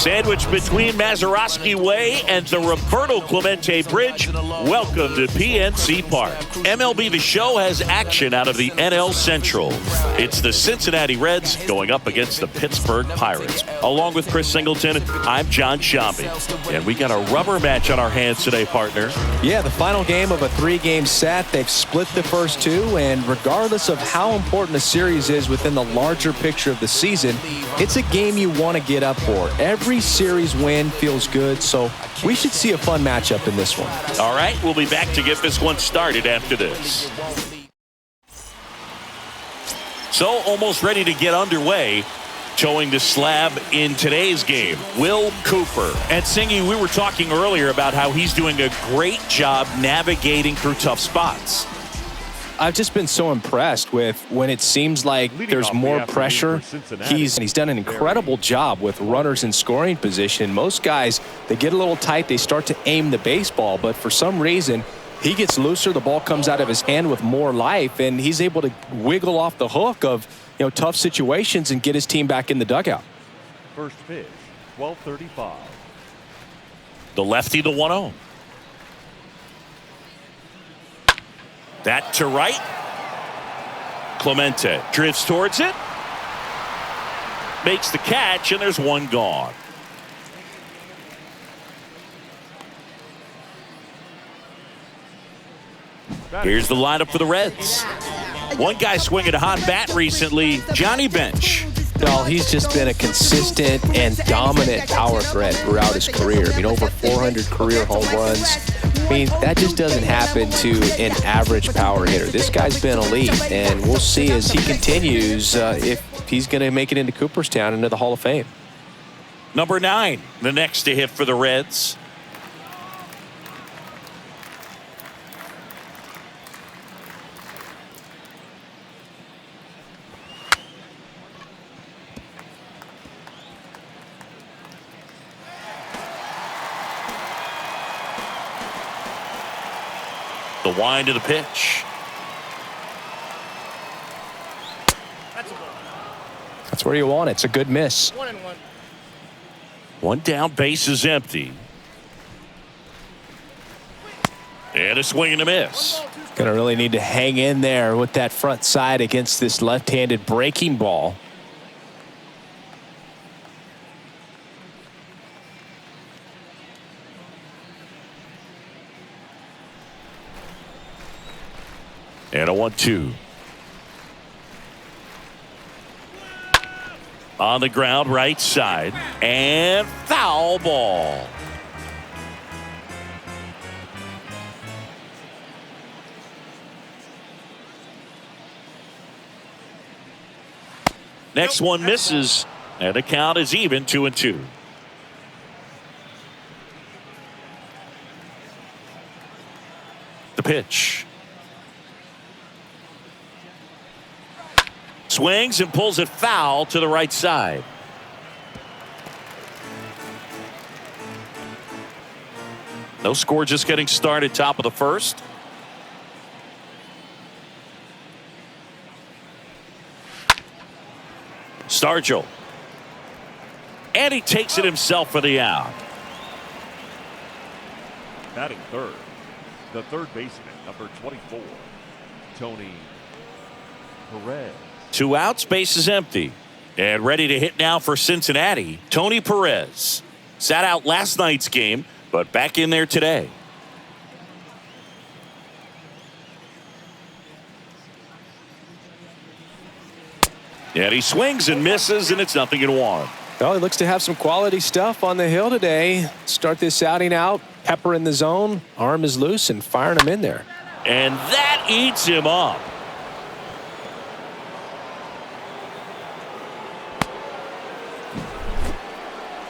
Sandwiched between Mazeroski Way and the Roberto Clemente Bridge, welcome to PNC Park. MLB The Show has action out of the NL Central. It's the Cincinnati Reds going up against the Pittsburgh Pirates. Along with Chris Singleton, I'm John Shambi. And we got a rubber match on our hands today, partner. Yeah, the final game of a 3-game set. They've split the first two, and regardless of how important a series is within the larger picture of the season, it's a game you want to get up for. Every series win feels good, so we should see a fun matchup in this one. All right, we'll be back to get this one started after this. So, almost ready to get underway. Towing the slab in today's game, Will Cooper. And Singy, we were talking earlier about how he's doing a great job navigating through tough spots. I've just been so impressed with when it seems like there's more pressure. He's done an incredible job with runners in scoring position. Most guys, they get a little tight, they start to aim the baseball, but for some reason, he gets looser, the ball comes out of his hand with more life, and he's able to wiggle off the hook of tough situations and get his team back in the dugout. First pitch, 12:35. The lefty, the 1-0. That to right. Clemente drifts towards it. Makes the catch, and there's one gone. Here's the lineup for the Reds. One guy swinging a hot bat recently, Johnny Bench. Well, he's just been a consistent and dominant power threat throughout his career. Over 400 career home runs. That just doesn't happen to an average power hitter. This guy's been elite, and we'll see as he continues if he's going to make it into Cooperstown, into the Hall of Fame. Number 9, the next to hit for the Reds. The wind of the pitch. That's where you want it. It's a good miss. 1-1. One down, base is empty. And a swing and a miss. Gonna really need to hang in there with that front side against this left-handed breaking ball. And a 1-2. On the ground, right side. And foul ball. Next one misses. And the count is even, 2-2. The pitch. Swings and pulls it foul to the right side. No score, just getting started, top of the first. Stargell. And he takes it himself for the out. Batting third, the third baseman, number 24, Tony Perez. 2 outs, base is empty. And ready to hit now for Cincinnati, Tony Perez. Sat out last night's game, but back in there today. And he swings and misses, and it's 0-1. Well, he looks to have some quality stuff on the hill today. Start this outing out, pepper in the zone, arm is loose, and firing him in there. And that eats him up.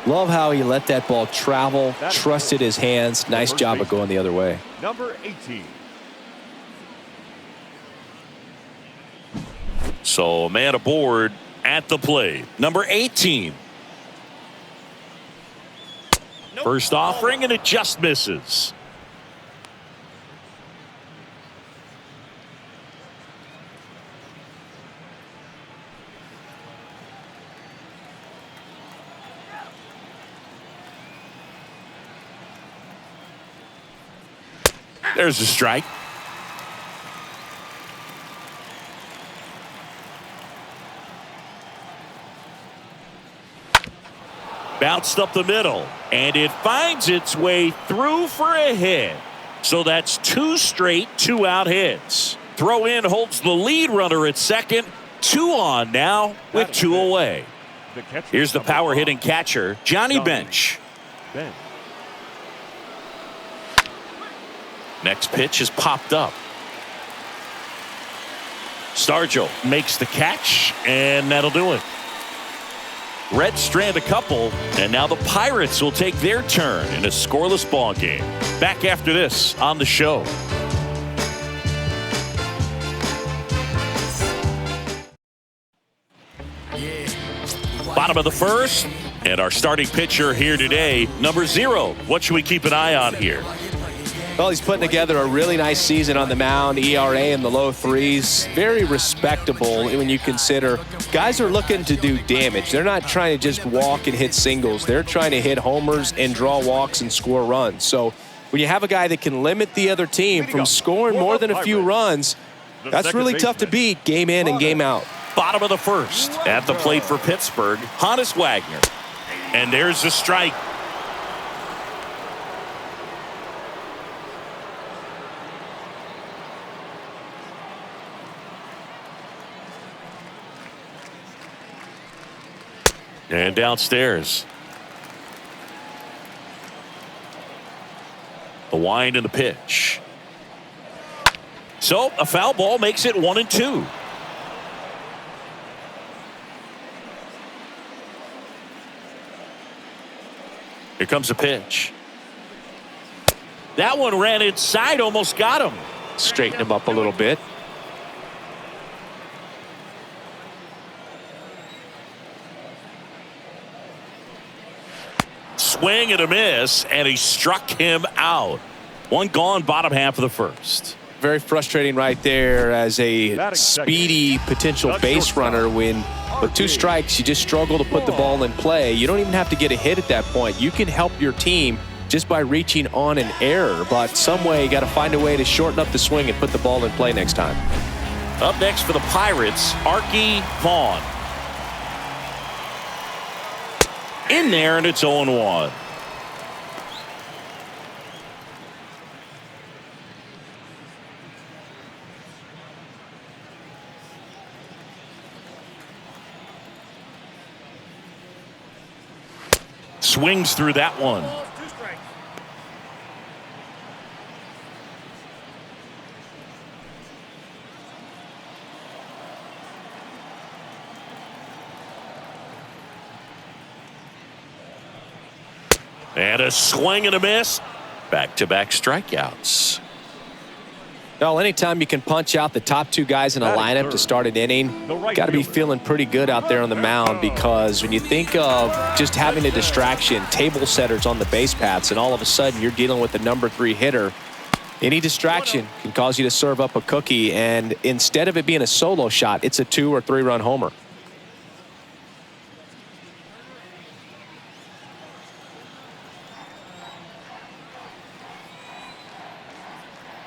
Love how he let that ball travel, trusted his hands. Nice job of going the other way. Number 18. So a man aboard at the plate. Number 18. First offering, and it just misses. There's a strike. Bounced up the middle, and it finds its way through for a hit. So that's 2 straight 2-out hits. Throw in holds the lead runner at second. 2 on now with 2 away. Here's the power hitting catcher, Johnny Bench. Next pitch is popped up. Stargell makes the catch, and that'll do it. Reds strand a couple, and now the Pirates will take their turn in a scoreless ball game. Back after this on the show. Bottom of the first, and our starting pitcher here today, number 0. What should we keep an eye on here? Well, he's putting together a really nice season on the mound. ERA in the low 3s. Very respectable when you consider guys are looking to do damage. They're not trying to just walk and hit singles. They're trying to hit homers and draw walks and score runs. So when you have a guy that can limit the other team from scoring more than a few runs, that's really tough to beat game in and game out. Bottom of the first. At the plate for Pittsburgh, Honus Wagner. And there's the strike. And downstairs. The wind and the pitch. So a foul ball makes it 1-2. Here comes a pitch. That one ran inside, almost got him. Straighten him up a little bit. Swing and a miss, and he struck him out. 1 gone, bottom half of the first. Very frustrating right there as a speedy potential base runner when with 2 strikes you just struggle to put the ball in play. You don't even have to get a hit at that point. You can help your team just by reaching on an error, but some way you got to find a way to shorten up the swing and put the ball in play next time. Up next for the Pirates, Arky Vaughan. In there, and it's 0-1. Swings through that one. And a swing and a miss. Back-to-back strikeouts. Well, anytime you can punch out the top 2 guys in a lineup to start an inning, got to be feeling pretty good out there on the mound, because when you think of just having a distraction, table setters on the base paths, and all of a sudden you're dealing with the number 3 hitter, any distraction can cause you to serve up a cookie, and instead of it being a solo shot, it's a 2 or 3 run homer.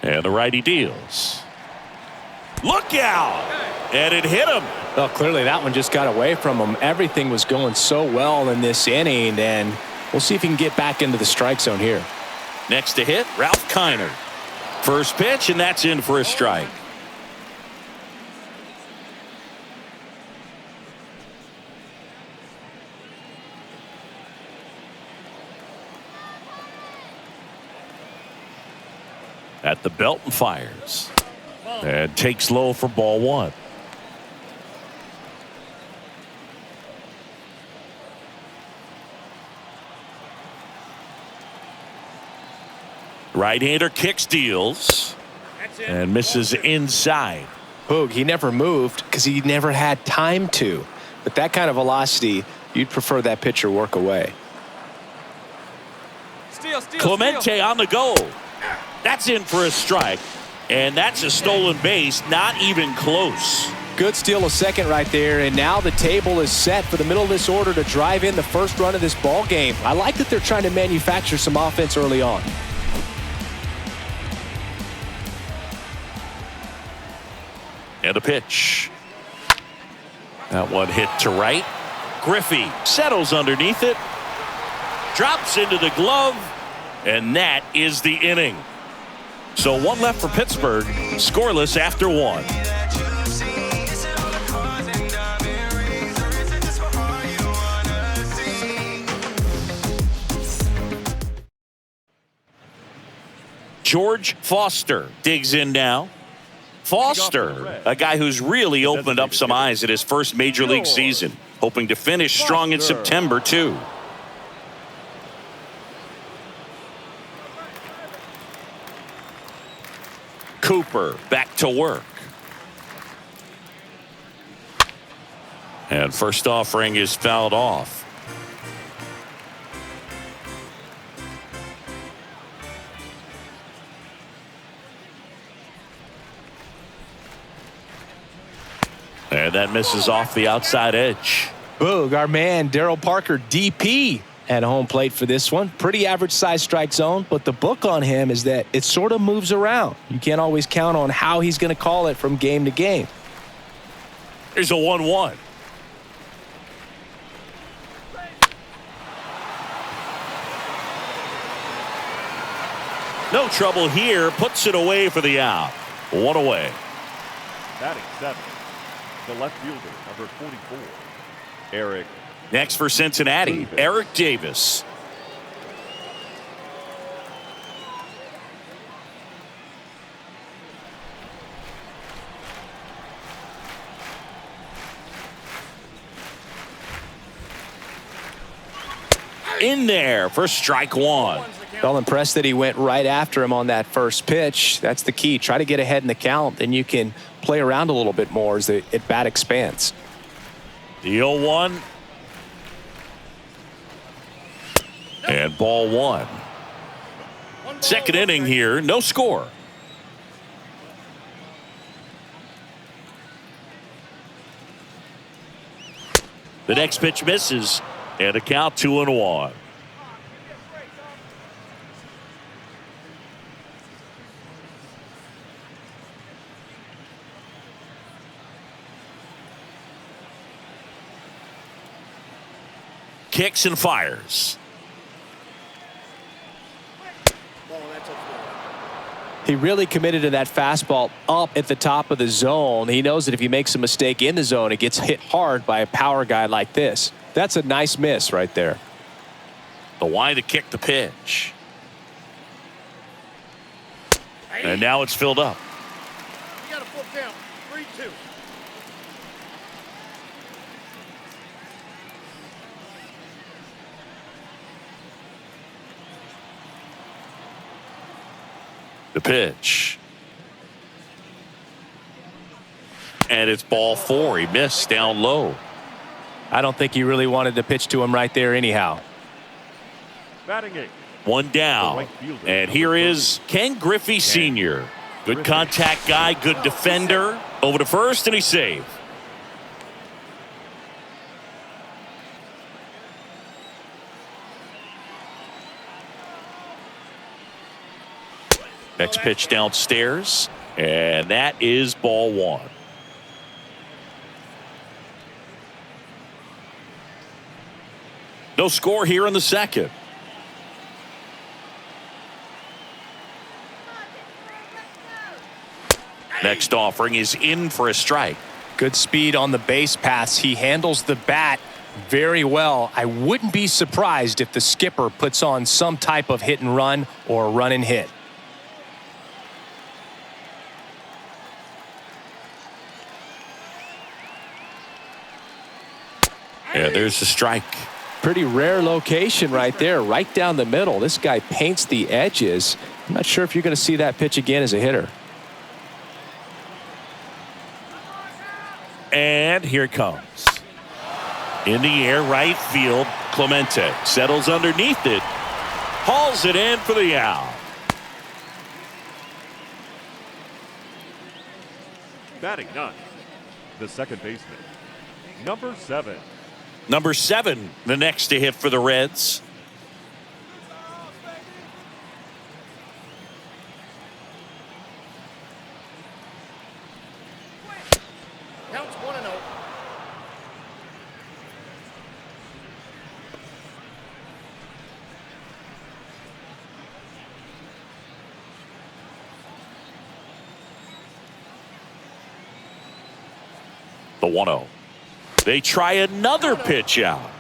And the righty deals. Look out! And it hit him. Well, clearly that one just got away from him. Everything was going so well in this inning, and we'll see if he can get back into the strike zone here. Next to hit, Ralph Kiner. First pitch, and that's in for a strike. At the belt and fires. And takes low for ball 1. Right-hander kicks, deals, and misses inside. Boog, he never moved because he never had time to. But that kind of velocity, you'd prefer that pitcher work away. Clemente on the go. That's in for a strike. And that's a stolen base, not even close. Good steal of second right there, and now the table is set for the middle of this order to drive in the first run of this ball game. I like that they're trying to manufacture some offense early on. And a pitch. That one hit to right. Griffey settles underneath it. Drops into the glove. And that is the inning. So one left for Pittsburgh. Scoreless after one. George Foster digs in now. Foster, a guy who's really opened up some eyes at his first major league season, hoping to finish strong in September, too. Cooper back to work. And first offering is fouled off. And that misses off the outside edge. Boog, our man, Daryl Parker, DP, at home plate for this one. Pretty average size strike zone, but the book on him is that it sort of moves around. You can't always count on how he's going to call it from game to game. Here's a 1-1. No trouble here. Puts it away for the out. One away. Batting seven, the left fielder, number 44, Eric. Next for Cincinnati, Eric Davis. In there for strike one. Well, impressed that he went right after him on that first pitch. That's the key. Try to get ahead in the count, then you can play around a little bit more as the at-bat expands. The 0-1. And ball one. Second inning here, no score. The next pitch misses, and a count 2-1. Kicks and fires. He really committed to that fastball up at the top of the zone. He knows that if he makes a mistake in the zone, it gets hit hard by a power guy like this. That's a nice miss right there. The wind to kick the pitch. And now it's filled up. You got a full count. 3-2. The pitch. And it's ball four. He missed down low. I don't think he really wanted to pitch to him right there anyhow. Batting eight. One down. And here is Ken Griffey Sr. Good contact guy, good defender. Over to first, and he's safe. Next pitch downstairs, and that is ball one. No score here in the second. Next offering is in for a strike. Good speed on the base pass. He handles the bat very well. I wouldn't be surprised if the skipper puts on some type of hit and run or run and hit. Yeah, there's the strike. Pretty rare location right there, right down the middle. This guy paints the edges. I'm not sure if you're going to see that pitch again as a hitter. And here it comes. In the air, right field. Clemente settles underneath it. Hauls it in for the out. Batting ninth, the second baseman, number 7. Number 7, the next to hit for the Reds. Counts 1-0. The 1-0. They try another pitch out.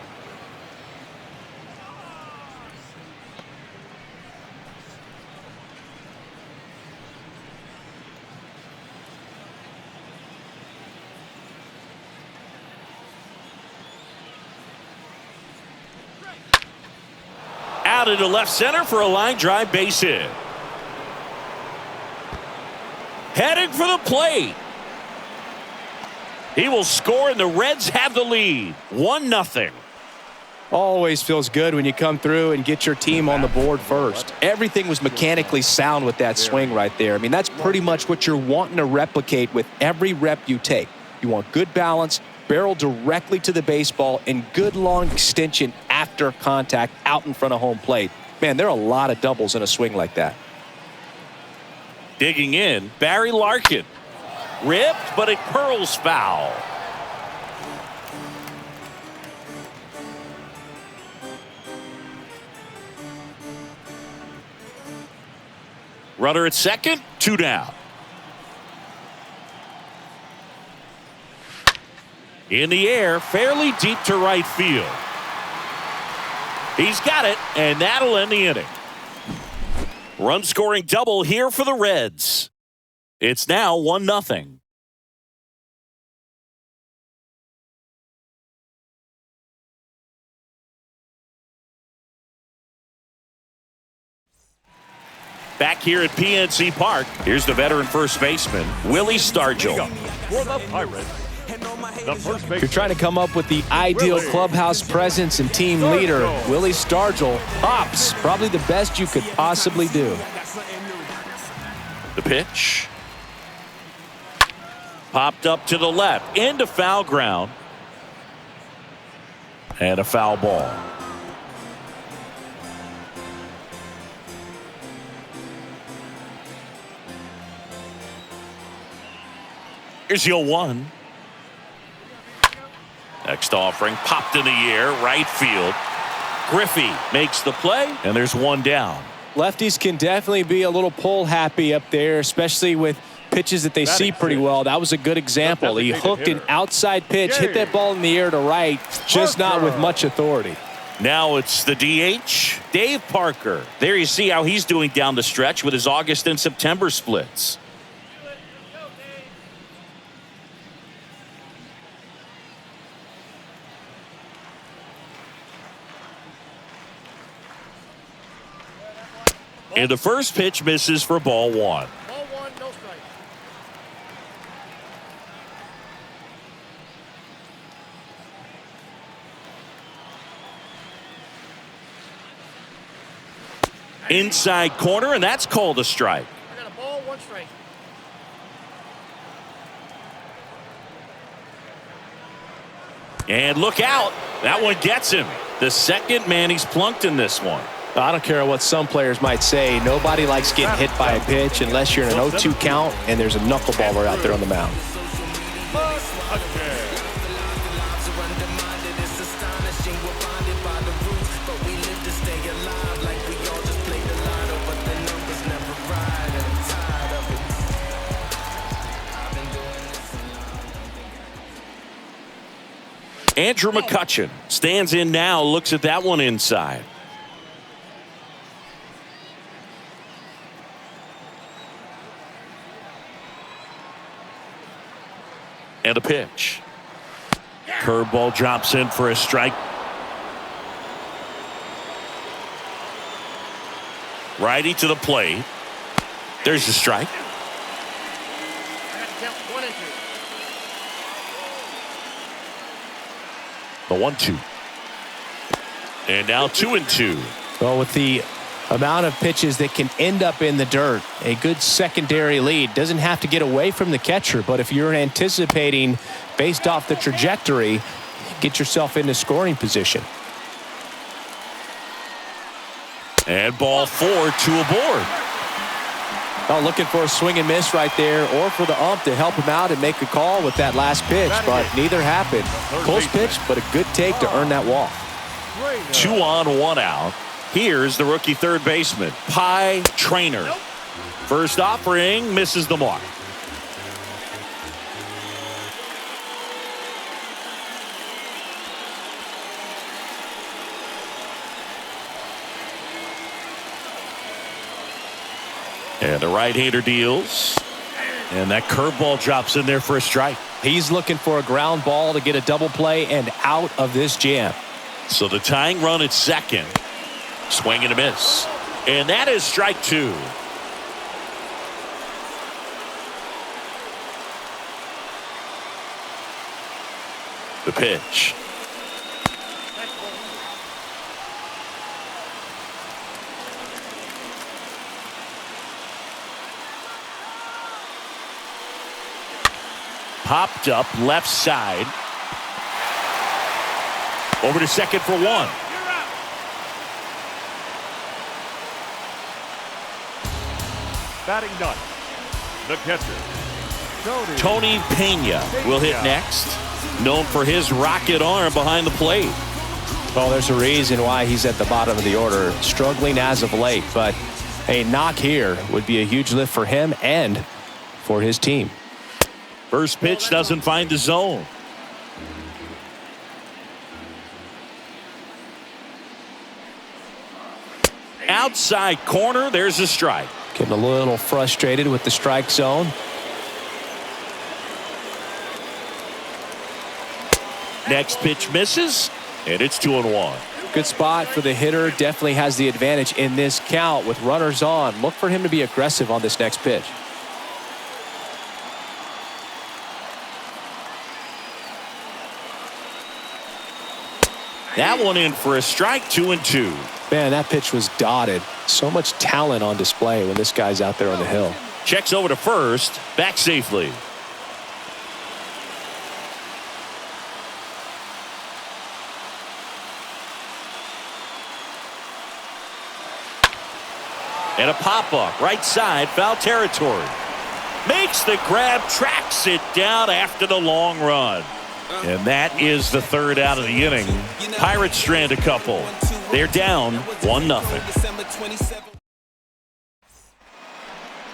Out into left center for a line drive base hit. Heading for the plate. He will score, and the Reds have the lead. 1-0. Always feels good when you come through and get your team on the board first. Everything was mechanically sound with that swing right there. I mean, that's pretty much what you're wanting to replicate with every rep you take. You want good balance, barrel directly to the baseball, and good long extension after contact out in front of home plate. Man, there are a lot of doubles in a swing like that. Digging in, Barry Larkin. Ripped, but it curls foul. Runner at second, 2 down. In the air, fairly deep to right field. He's got it, and that'll end the inning. Run-scoring double here for the Reds. It's now 1-0. Back here at PNC Park, here's the veteran first baseman, Willie Stargell. For the Pirates, the first baseman. You're trying to come up with the ideal clubhouse presence and team leader. Willie Stargell pops. Probably the best you could possibly do. The pitch. Popped up to the left, into foul ground. And a foul ball. Here's the 0-1. Next offering, popped in the air, right field. Griffey makes the play, and there's 1 down. Lefties can definitely be a little pull happy up there, especially with pitches that they see pretty well. That was a good example. He hooked an outside pitch, hit that ball in the air to right, just not with much authority. Now it's the DH, Dave Parker. There you see how he's doing down the stretch with his August and September splits. And the first pitch misses for ball 1. Ball 1, no strike. Inside corner, and that's called a strike. I got a ball, 1 strike. And look out. That one gets him. The second man he's plunked in this one. I don't care what some players might say. Nobody likes getting hit by a pitch unless you're in an 0-2 count and there's a knuckleballer out there on the mound. Andrew McCutchen stands in now, looks at that one inside. And a pitch. Curveball drops in for a strike. Righty to the plate. There's the strike. I got to count 1 and 2. The 1-2. And now 2-2. Well, with the amount of pitches that can end up in the dirt. A good secondary lead. Doesn't have to get away from the catcher, but if you're anticipating based off the trajectory, get yourself into scoring position. And ball 4, 2 aboard. Oh, looking for a swing and miss right there, or for the ump to help him out and make a call with that last pitch, but neither happened. Close pitch, but a good take to earn that walk. 2 on, 1 out. Here's the rookie third baseman, Pie Trainer. First offering misses the mark. And the right-hander deals. And that curveball drops in there for a strike. He's looking for a ground ball to get a double play and out of this jam. So the tying run at second. Swing and a miss. And that is strike 2. The pitch. Popped up left side. Over to second for 1. Batting done. The catcher, Tony Pena will hit next. Known for his rocket arm behind the plate. Well, there's a reason why he's at the bottom of the order. Struggling as of late, but a knock here would be a huge lift for him and for his team. First pitch doesn't find the zone. Outside corner, there's a strike. Getting a little frustrated with the strike zone. Next pitch misses, and it's 2-1. Good spot for the hitter. Definitely has the advantage in this count with runners on. Look for him to be aggressive on this next pitch. That one in for a strike, 2-2. Man, that pitch was dotted. So much talent on display when this guy's out there on the hill. Checks over to first, back safely. And a pop-up, right side, foul territory. Makes the grab, tracks it down after the long run. And that is the third out of the inning. Pirates strand a couple. They're down 1-0.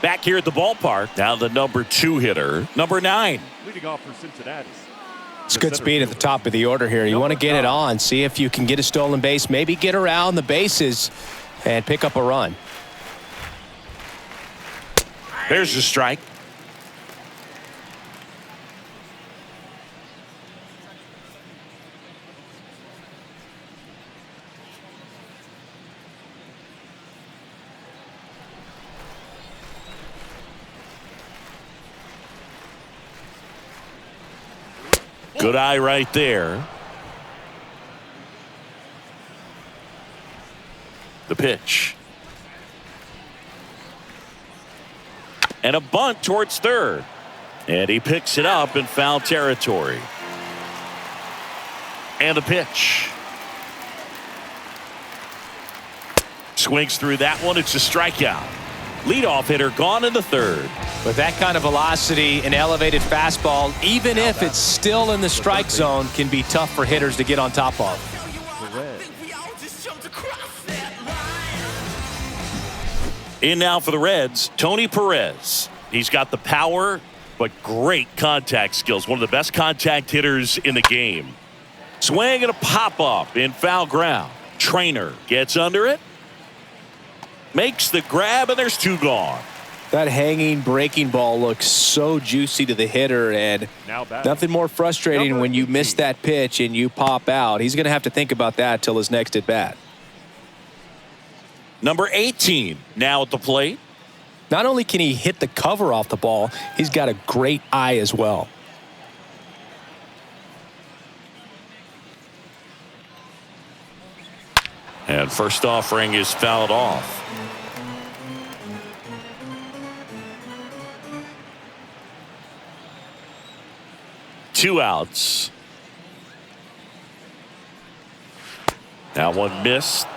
Back here at the ballpark, now the number 2 hitter, number 9. leading off for Cincinnati. It's good speed at the top of the order here. You want to get it on, see if you can get a stolen base, maybe get around the bases and pick up a run. There's a strike. Good eye right there. The pitch. And a bunt towards third. And he picks it up in foul territory. And the pitch. Swings through that one. It's a strikeout. Leadoff hitter gone in the third. With that kind of velocity, an elevated fastball, even if it's still in the strike zone, can be tough for hitters to get on top of. In now for the Reds, Tony Perez. He's got the power, but great contact skills. One of the best contact hitters in the game. Swing and a pop-up in foul ground. Trainer gets under it. Makes the grab, and there's 2 gone. That hanging breaking ball looks so juicy to the hitter, and nothing more frustrating when you miss that pitch and you pop out. He's going to have to think about that till his next at bat. Number 18 now at the plate. Not only can he hit the cover off the ball, he's got a great eye as well. And first offering is fouled off. Two outs. That one missed.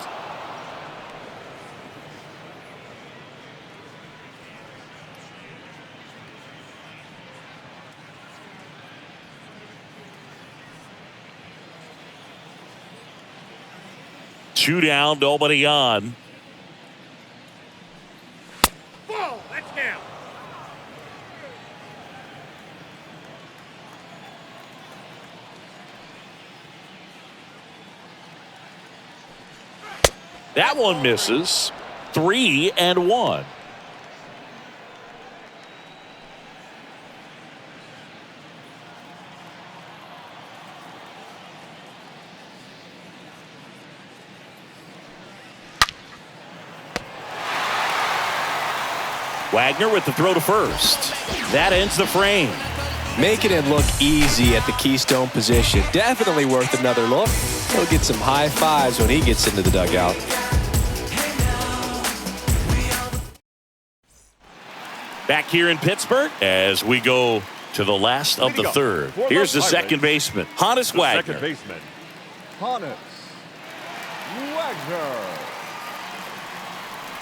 Two down, nobody on. Ball, that's down. That one misses. 3-1. Wagner with the throw to first. That ends the frame. Making it look easy at the Keystone position. Definitely worth another look. He'll get some high fives when he gets into the dugout. Back here in Pittsburgh as we go to the last of the third. Here's the second baseman, Honus Wagner. Second baseman, Honus Wagner.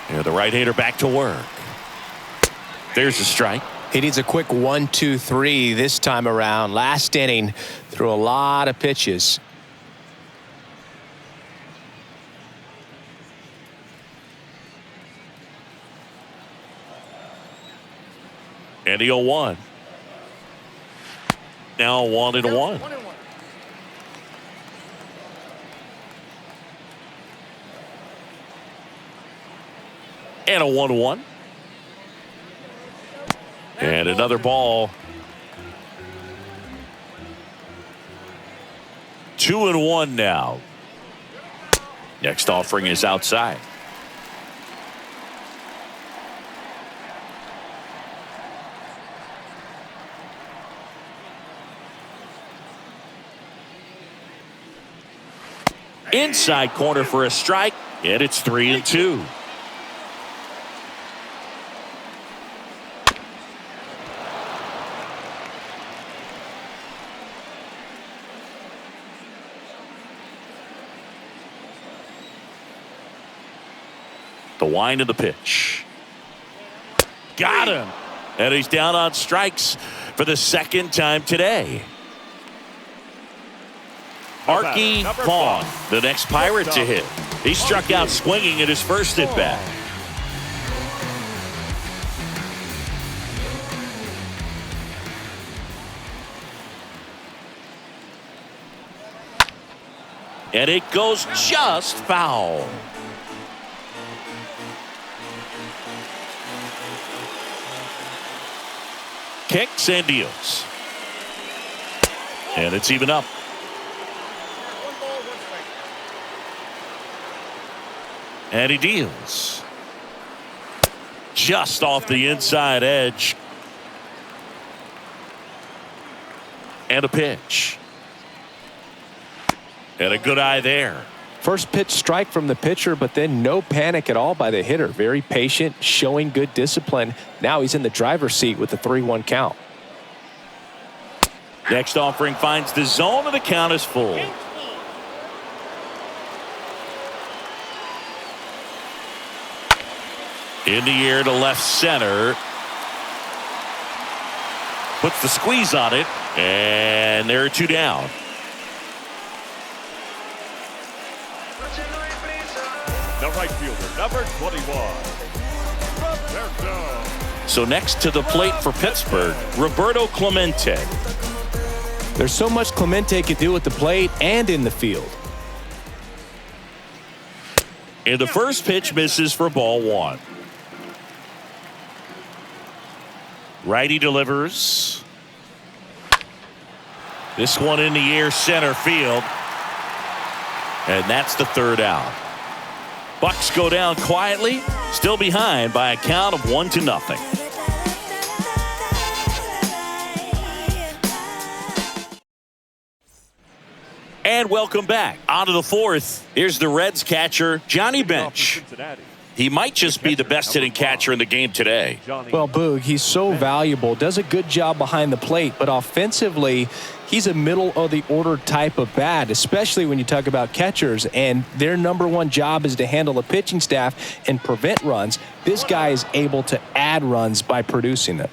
Yeah, the right-hander back to work. There's a strike. He needs a quick 1-2-3 this time around. Last inning, threw a lot of pitches. And the 0-1. Now 1-1. 1-1. And a 1-1. And another ball. 2-1 now. Next offering is outside. Inside corner for a strike, and it's 3-2. The wind of the pitch. Got him. And he's down on strikes for the second time today. Arky Vaughn, the next Pirate to hit. He struck out swinging at his first at bat. And it goes just foul. Kicks and deals. And it's even up. 1 ball, 1 strike. And he deals. Just off the inside edge. And a pitch. And a good eye there. First pitch strike from the pitcher, but then no panic at all by the hitter. Very patient, showing good discipline. Now he's in the driver's seat with the 3-1 count. Next offering finds the zone, and the count is full. In the air to left center. Puts the squeeze on it, and there are 2 down. The right fielder, number 21, Roberto. So next to the plate for Pittsburgh, Roberto Clemente. There's so much Clemente could do at the plate and in the field. And the first pitch misses for ball 1. Righty delivers. This one in the air, center field. And that's the 3rd out. Bucks go down quietly, still behind by a count of 1-0. And welcome back. On to the fourth. Here's the Reds catcher, Johnny Bench. He might just be the best hitting catcher in the game today. Well, Boog, he's so valuable, does a good job behind the plate, but offensively, he's a middle-of-the-order type of bat, especially when you talk about catchers, and their number one job is to handle the pitching staff and prevent runs. This guy is able to add runs by producing them.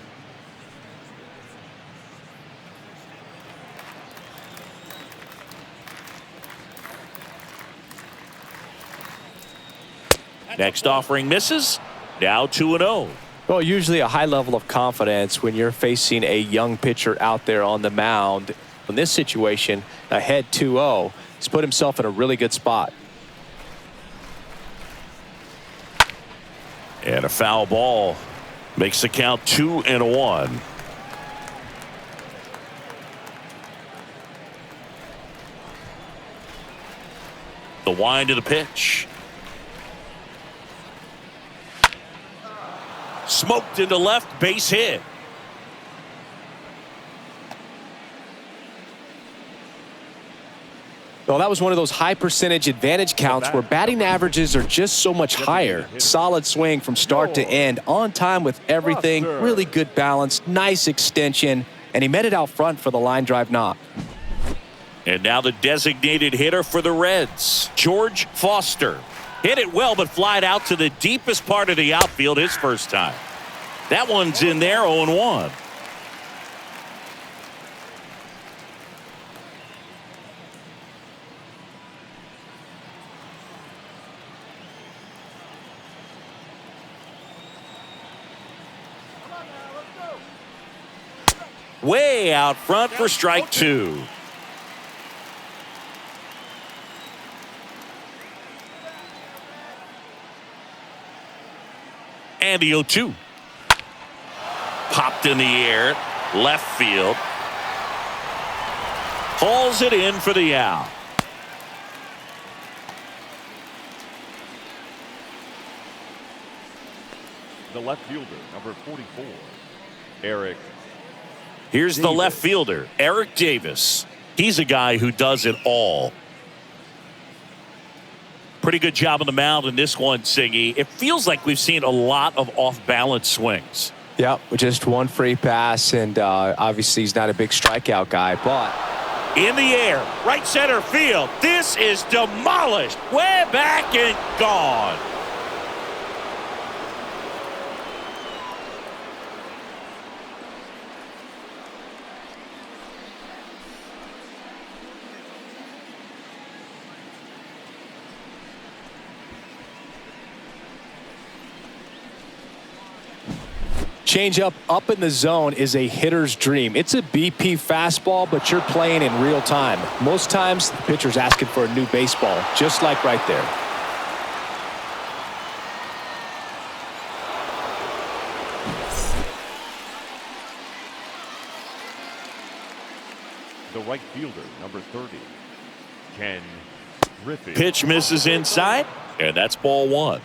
Next offering misses. Now 2-0. Well, usually a high level of confidence when you're facing a young pitcher out there on the mound. In this situation, ahead 2-0, he's put himself in a really good spot. And a foul ball makes the count 2-1. The wind of the pitch. Smoked into left, base hit. Well, that was one of those high percentage advantage counts where batting averages are just so much higher. Solid swing from start to end, on time with everything, really good balance, nice extension, and he met it out front for the line drive knock. And now the designated hitter for the Reds, George Foster. Hit it well, but flied out to the deepest part of the outfield his first time. That one's in there, 0-1. Way out front for strike two. And the 0-2. Popped in the air, left field. Hauls it in for the out. The left fielder, number 44, Eric. Here's the left fielder, Eric Davis. He's a guy who does it all. Pretty good job on the mound in this one, Singy. It feels like we've seen a lot of off-balance swings. Yep, just one free pass, and obviously he's not a big strikeout guy, but in the air, right center field. This is demolished. Way back and gone. Changeup up in the zone is a hitter's dream. It's a BP fastball, but you're playing in real time. Most times, the pitcher's asking for a new baseball, just like right there. The right fielder, number 30, Ken Griffey. Pitch misses inside, and that's ball one.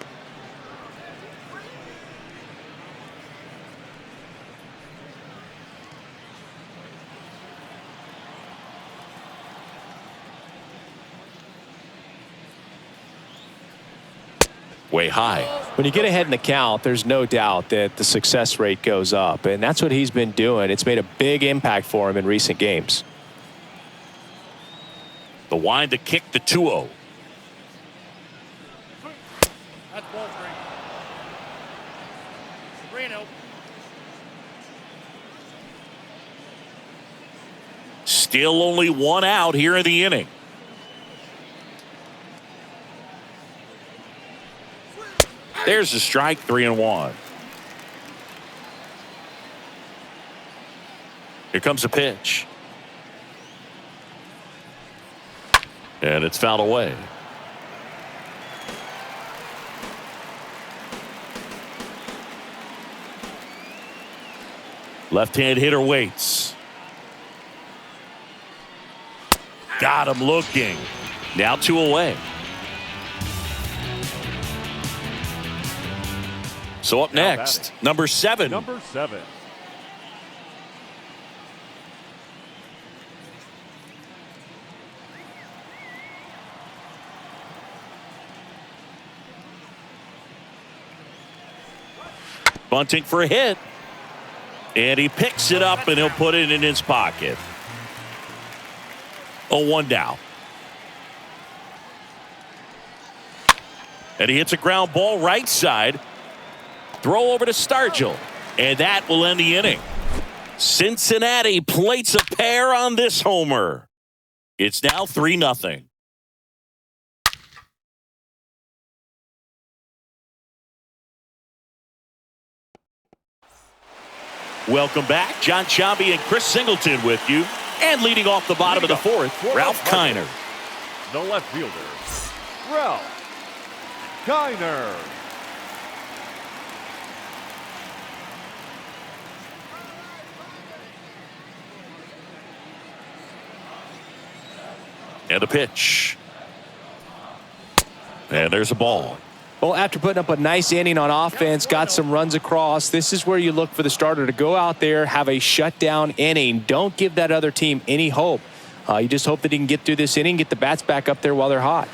Way high. When you get ahead in the count, there's no doubt that the success rate goes up, and that's what he's been doing. It's made a big impact for him in recent games. The wind to kick the 2-0. That's ball three. 3-0. Still only one out here in the inning. There's the strike, 3-1. Here comes the pitch. And it's fouled away. Left-hand hitter waits. Got him looking. Now 2 away. So up next, number 7. Number 7. Bunting for a hit. And he picks it up, and he'll put it in his pocket. 0-1 now. And he hits a ground ball right side. Throw over to Stargell. And that will end the inning. Cincinnati plates a pair on this homer. It's now 3-0. Welcome back. John Sciambi and Chris Singleton with you. And leading off the bottom of the fourth, Ralph Kiner. The left fielder, Ralph Kiner. And a pitch. And there's a ball. Well, after putting up a nice inning on offense, got some runs across, this is where you look for the starter to go out there, have a shutdown inning. Don't give that other team any hope. You just hope that he can get through this inning, get the bats back up there while they're hot.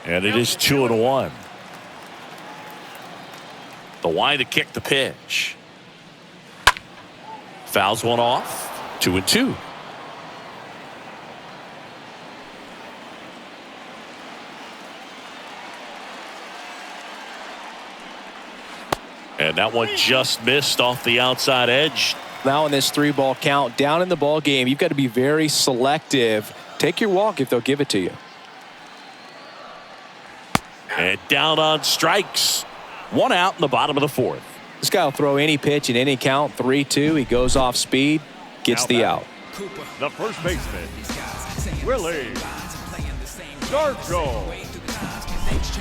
And it is 2-1. The wind to kick the pitch. Fouls one off. 2-2. And that one just missed off the outside edge. Now in this 3-ball count, down in the ball game, you've got to be very selective. Take your walk if they'll give it to you. And down on strikes. One out in the bottom of the fourth. This guy will throw any pitch in any count. 3-2. He goes off speed, gets the out. The first baseman, Willie Stargell.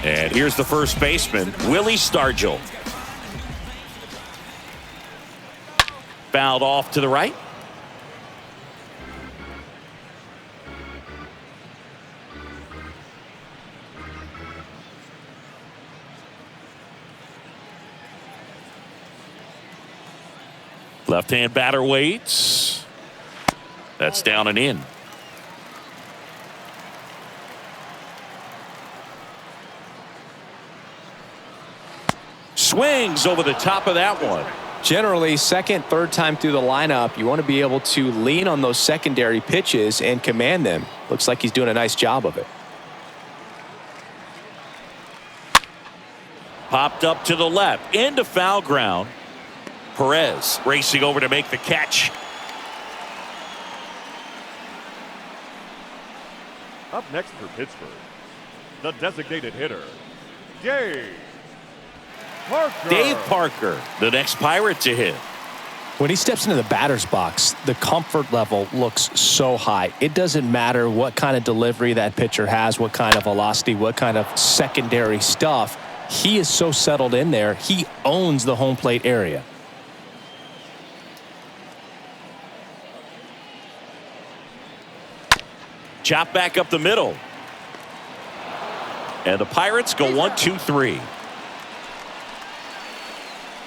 And here's the first baseman, Willie Stargell. Fouled off to the right. Left-hand batter waits. That's down and in. Swings over the top of that one. Generally, second, third time through the lineup, you want to be able to lean on those secondary pitches and command them. Looks like he's doing a nice job of it. Popped up to the left, into foul ground. Perez racing over to make the catch. Up next for Pittsburgh, the designated hitter, Dave Parker. Dave Parker, the next Pirate to hit. When he steps into the batter's box, the comfort level looks so high. It doesn't matter what kind of delivery that pitcher has, what kind of velocity, what kind of secondary stuff. He is so settled in there. He owns the home plate area. Chop back up the middle. And the Pirates go 1-2-3.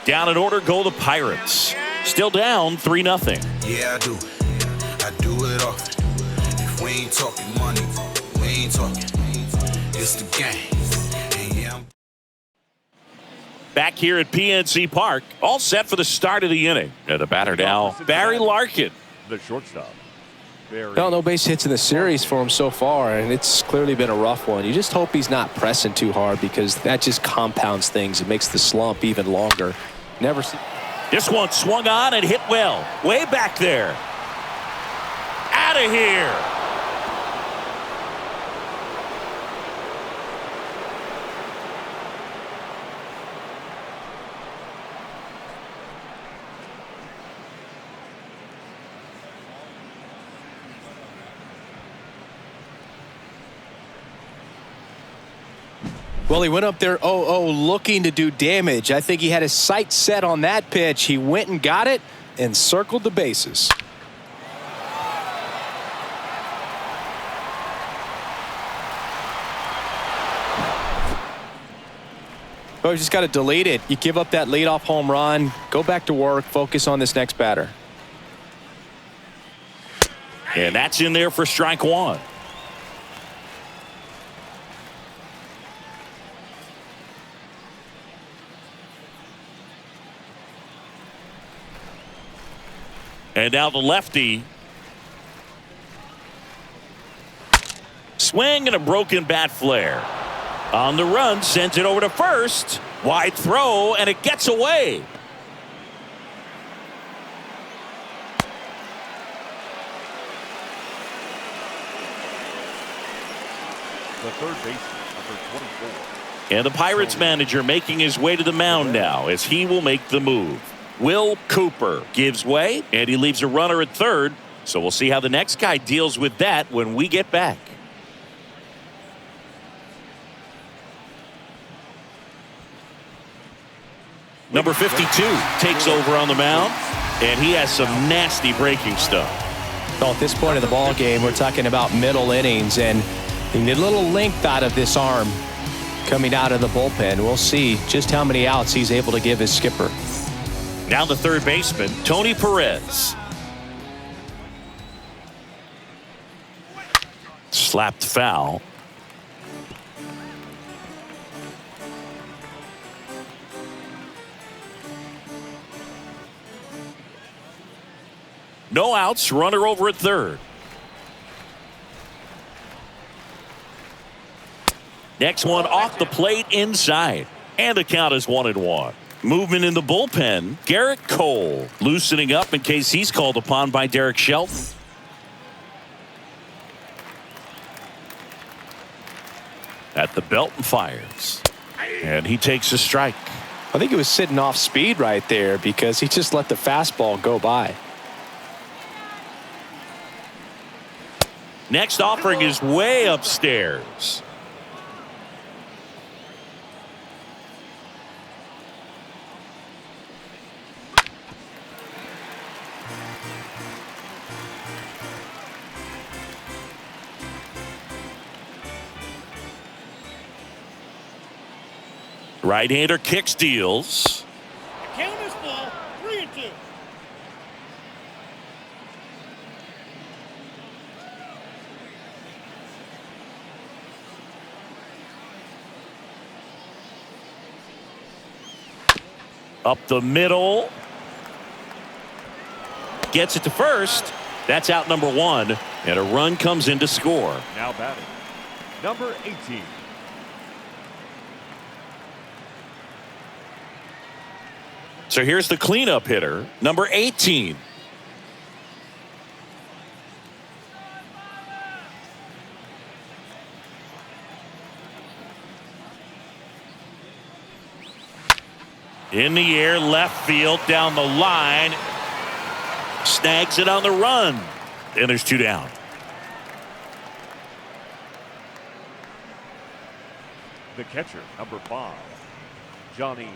Down in order go the Pirates. Still down 3-0. Yeah, I do. I do it often. If we ain't talking money, we ain't talking. It's the game. And yeah, Back here at PNC Park, all set for the start of the inning. And the batter now, Barry Larkin. The shortstop. Well, no base hits in the series for him so far, and it's clearly been a rough one. You just hope he's not pressing too hard because that just compounds things. It makes the slump even longer. Never see. This one swung on and hit well. Way back there. Out of here. Well, he went up there 0-0 looking to do damage. I think he had his sights set on that pitch. He went and got it and circled the bases. Oh, you just got to delete it. You give up that leadoff home run. Go back to work. Focus on this next batter. And that's in there for strike one. And now the lefty. Swing and a broken bat flare. On the run, sends it over to first. Wide throw, and it gets away. The third baseman, number 24. And the Pirates manager making his way to the mound now as he will make the move. Will Cooper gives way, and he leaves a runner at third. So we'll see how the next guy deals with that when we get back. Number 52 takes over on the mound, and he has some nasty breaking stuff. Well, at this point of the ball game, we're talking about middle innings, and you need a little length out of this arm coming out of the bullpen. We'll see just how many outs he's able to give his skipper. Now the third baseman, Tony Perez. Slapped foul. No outs, runner over at third. Next one off the plate inside. And the count is 1-1. Movement in the bullpen. Garrett Cole loosening up in case he's called upon by Derek Shelton. At the belt and fires. And he takes a strike. I think he was sitting off speed right there because he just let the fastball go by. Next offering is way upstairs. Right-hander kick steals. The count is full, 3-2. Up the middle. Gets it to first. That's out number one. And a run comes in to score. Now batting, number 18. So here's the cleanup hitter, number 18. In the air, left field, down the line. Snags it on the run. And there's two down. The catcher, number 5, Johnny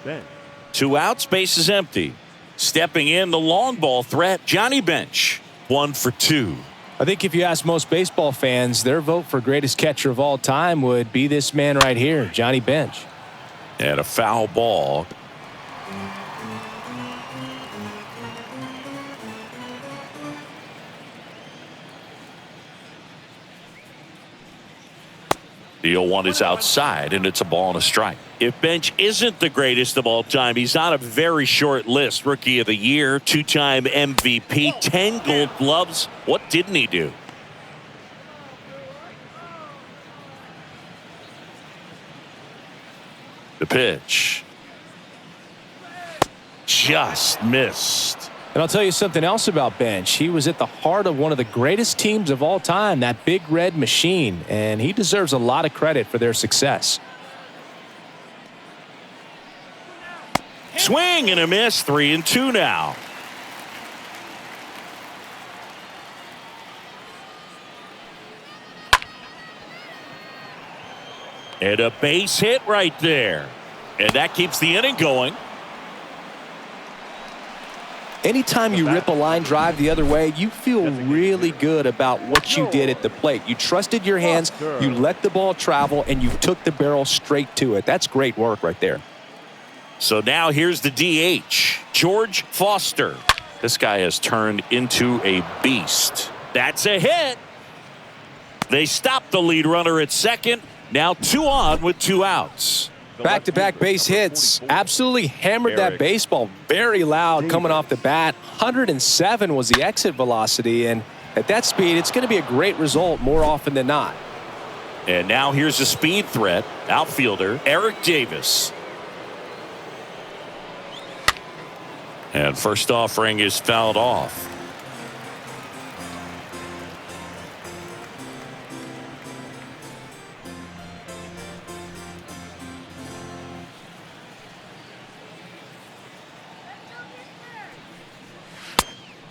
Bench. 2 outs, base is empty. Stepping in, the long ball threat, Johnny Bench. 1 for 2. I think if you ask most baseball fans, their vote for greatest catcher of all time would be this man right here, Johnny Bench. And a foul ball. The 0-1 is outside, and it's a ball and a strike. If Bench isn't the greatest of all time, he's on a very short list. Rookie of the Year, 2-time MVP, 10 Gold Gloves. What didn't he do? The pitch. Just missed. And I'll tell you something else about Bench. He was at the heart of one of the greatest teams of all time, that Big Red Machine, and he deserves a lot of credit for their success. Swing and a miss, 3-2 now. And a base hit right there. And that keeps the inning going. Anytime you rip a line drive the other way, you feel really good about what you did at the plate. You trusted your hands, you let the ball travel, and you took the barrel straight to it. That's great work right there. So now here's the DH, George Foster. This guy has turned into a beast. That's a hit. They stop the lead runner at second. Now 2 on with 2 outs. Back-to-back base hits. Absolutely hammered that baseball. Very loud coming off the bat. 107 was the exit velocity, and at that speed, it's going to be a great result more often than not. And now here's a speed threat. Outfielder Eric Davis. And first offering is fouled off.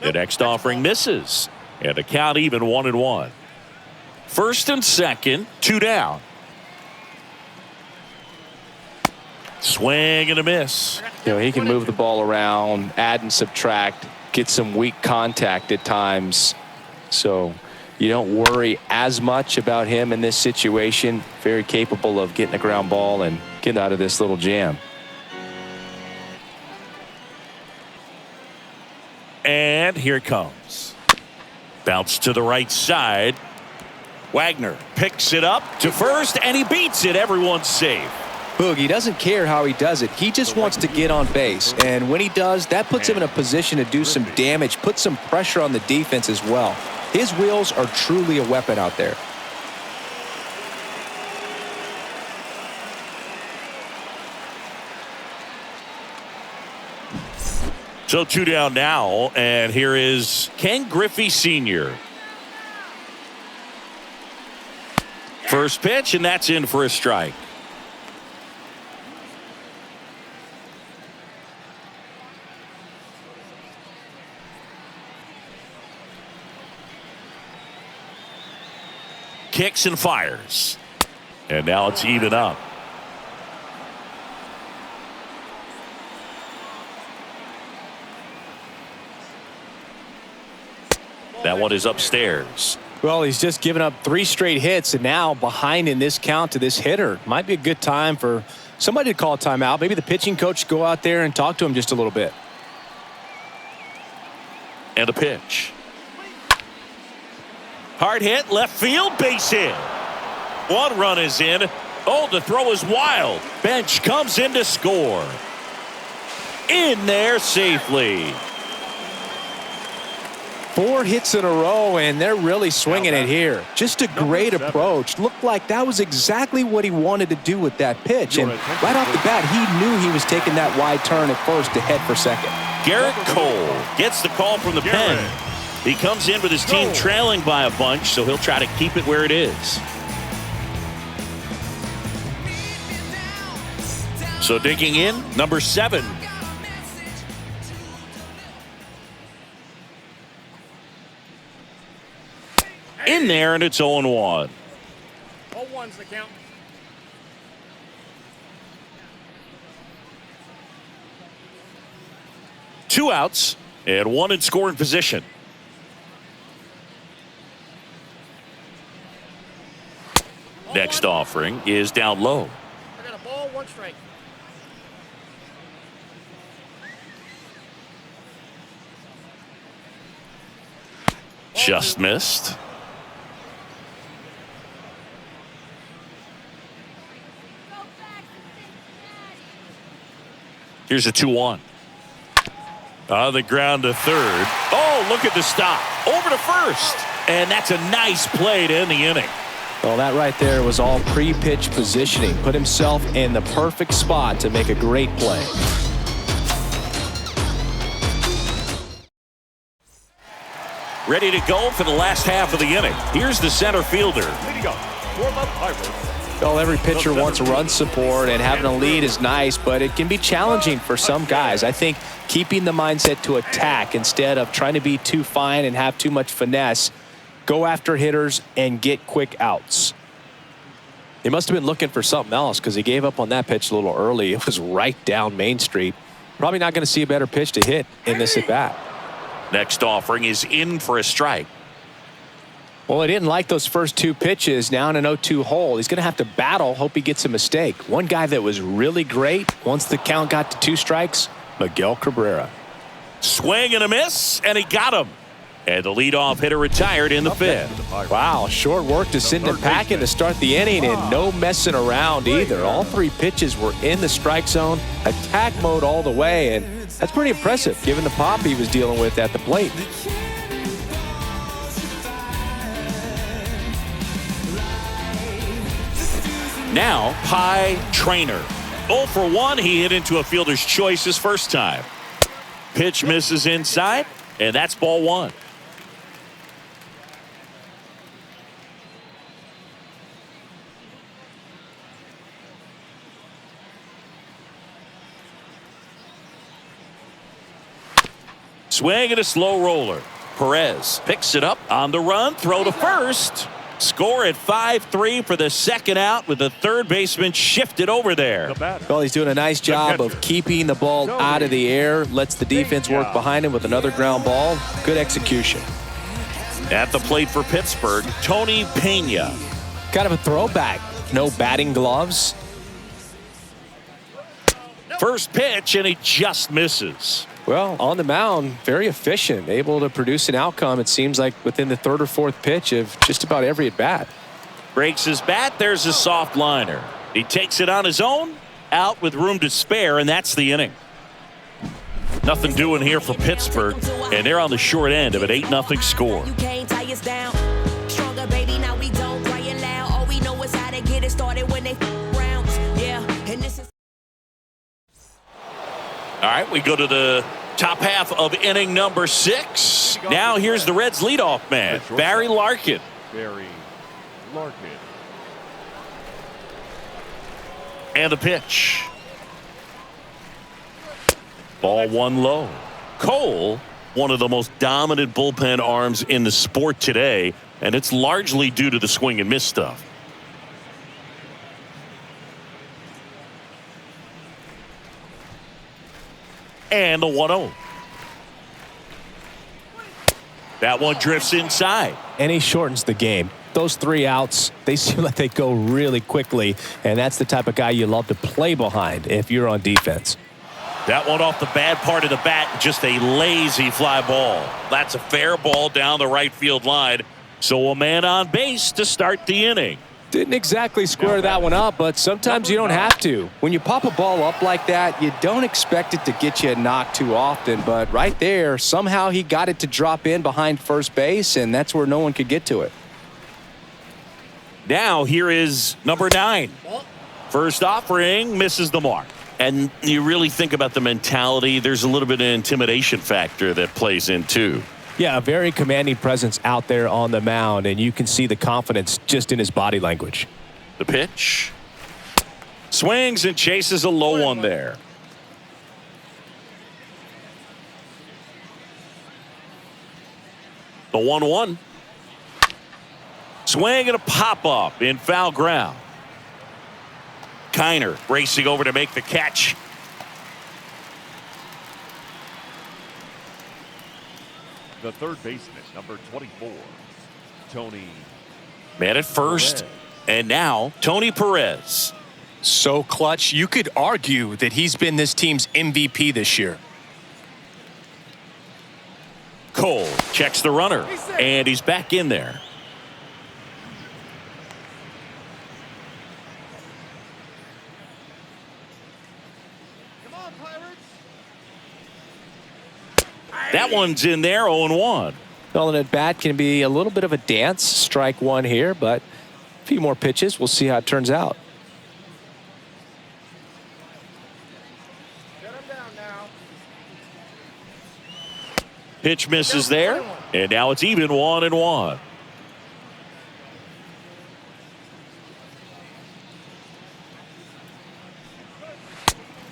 The next offering misses. And the count even 1-1. First and second, 2 down. Swing and a miss. You know, he can move the ball around, add and subtract, get some weak contact at times. So you don't worry as much about him in this situation. Very capable of getting a ground ball and getting out of this little jam. And here it comes. Bounce to the right side. Wagner picks it up to first, and he beats it. Everyone's safe. Boogie doesn't care how he does it. He just wants to get on base. And when he does, that puts him in a position to do some damage, put some pressure on the defense as well. His wheels are truly a weapon out there. So 2 down now, and here is Ken Griffey Sr. First pitch, and that's in for a strike. Kicks and fires. And now it's even up. That one is upstairs. Well, he's just given up 3 straight hits, and now behind in this count to this hitter. Might be a good time for somebody to call a timeout. Maybe the pitching coach go out there and talk to him just a little bit. And a pitch. Hard hit, left field, base hit. 1 run is in. Oh, the throw is wild. Bench comes in to score. In there safely. 4 hits in a row, and they're really swinging it here. Just a great approach. Looked like that was exactly what he wanted to do with that pitch. And right off the bat, he knew he was taking that wide turn at first to head for second. Garrett Cole gets the call from the pen. He comes in with his team trailing by a bunch, so he'll try to keep it where it is. So digging in, number 7. In there, and it's 0-1. 0-1's the count. Two outs and 1 in scoring position. Next offering is down low. I got a ball, 1 strike. Just missed. Here's a 2-1. On the ground to third. Oh, look at the stop. Over to first. And that's a nice play to end the inning. Well, that right there was all pre-pitch positioning. Put himself in the perfect spot to make a great play. Ready to go for the last half of the inning. Here's the center fielder. Well, every pitcher wants run support, and having a lead is nice, but it can be challenging for some guys. I think keeping the mindset to attack instead of trying to be too fine and have too much finesse, go after hitters and get quick outs. He must have been looking for something else because he gave up on that pitch a little early. It was right down Main Street. Probably not going to see a better pitch to hit in this at-bat. Next offering is in for a strike. Well, he didn't like those first 2 pitches. Now in an 0-2 hole, he's going to have to battle, hope he gets a mistake. One guy that was really great once the count got to 2 strikes, Miguel Cabrera. Swing and a miss, and he got him. And the leadoff hitter retired in the fifth. Wow, short work to send him packing to start the inning, and no messing around either. All three pitches were in the strike zone, attack mode all the way, and that's pretty impressive given the pop he was dealing with at the plate. Now, Pie Trainer. 0 for 1, he hit into a fielder's choice his first time. Pitch misses inside, and that's ball 1. Swing and a slow roller. Perez picks it up on the run, throw to first. Score at 5-3 for the second out with the third baseman shifted over there. Well, he's doing a nice job of keeping the ball out of the air, lets the defense work behind him with another ground ball. Good execution. At the plate for Pittsburgh, Tony Pena. Kind of a throwback. No batting gloves. First pitch, and he just misses. Well, on the mound, very efficient, able to produce an outcome, it seems like, within the third or fourth pitch of just about every at-bat. Breaks his bat. There's a soft liner. He takes it on his own, out with room to spare, and that's the inning. Nothing doing here for Pittsburgh, and they're on the short end of an 8-0 score. You can't tie us down. Stronger, baby, now we don't cry it loud. All we know is how to get it started when they rounds. Yeah, and this is. All right, we go to the top half of inning number 6. Now here's the Reds' leadoff man, Barry Larkin. Barry Larkin. And the pitch. Ball 1 low. Cole, one of the most dominant bullpen arms in the sport today, and it's largely due to the swing and miss stuff. And the 1-0. That one drifts inside. And he shortens the game. Those 3 outs, they seem like they go really quickly, and that's the type of guy you love to play behind if you're on defense. That one off the bad part of the bat, just a lazy fly ball. That's a fair ball down the right field line. So a man on base to start the inning. Didn't exactly square that one up, but sometimes you don't have to. When you pop a ball up like that, you don't expect it to get you a knock too often, but right there, somehow he got it to drop in behind first base, and that's where no one could get to it. Now here is number 9. First offering, misses the mark. And you really think about the mentality, there's a little bit of an intimidation factor that plays in too. Yeah, a very commanding presence out there on the mound, and you can see the confidence just in his body language. The pitch. Swings and chases a low one there. The 1-1. Swing and a pop-up in foul ground. Kiner racing over to make the catch. The third baseman, number 24, Tony. Man at first, Perez. and now Tony Perez. So clutch, you could argue that he's been this team's MVP this year. Cole checks the runner, and he's back in there. That one's in there, 0-1. Well, an at-bat can be a little bit of a dance. Strike one here, but a few more pitches. We'll see how it turns out. Get him down now. Pitch misses there, and now it's even 1-1.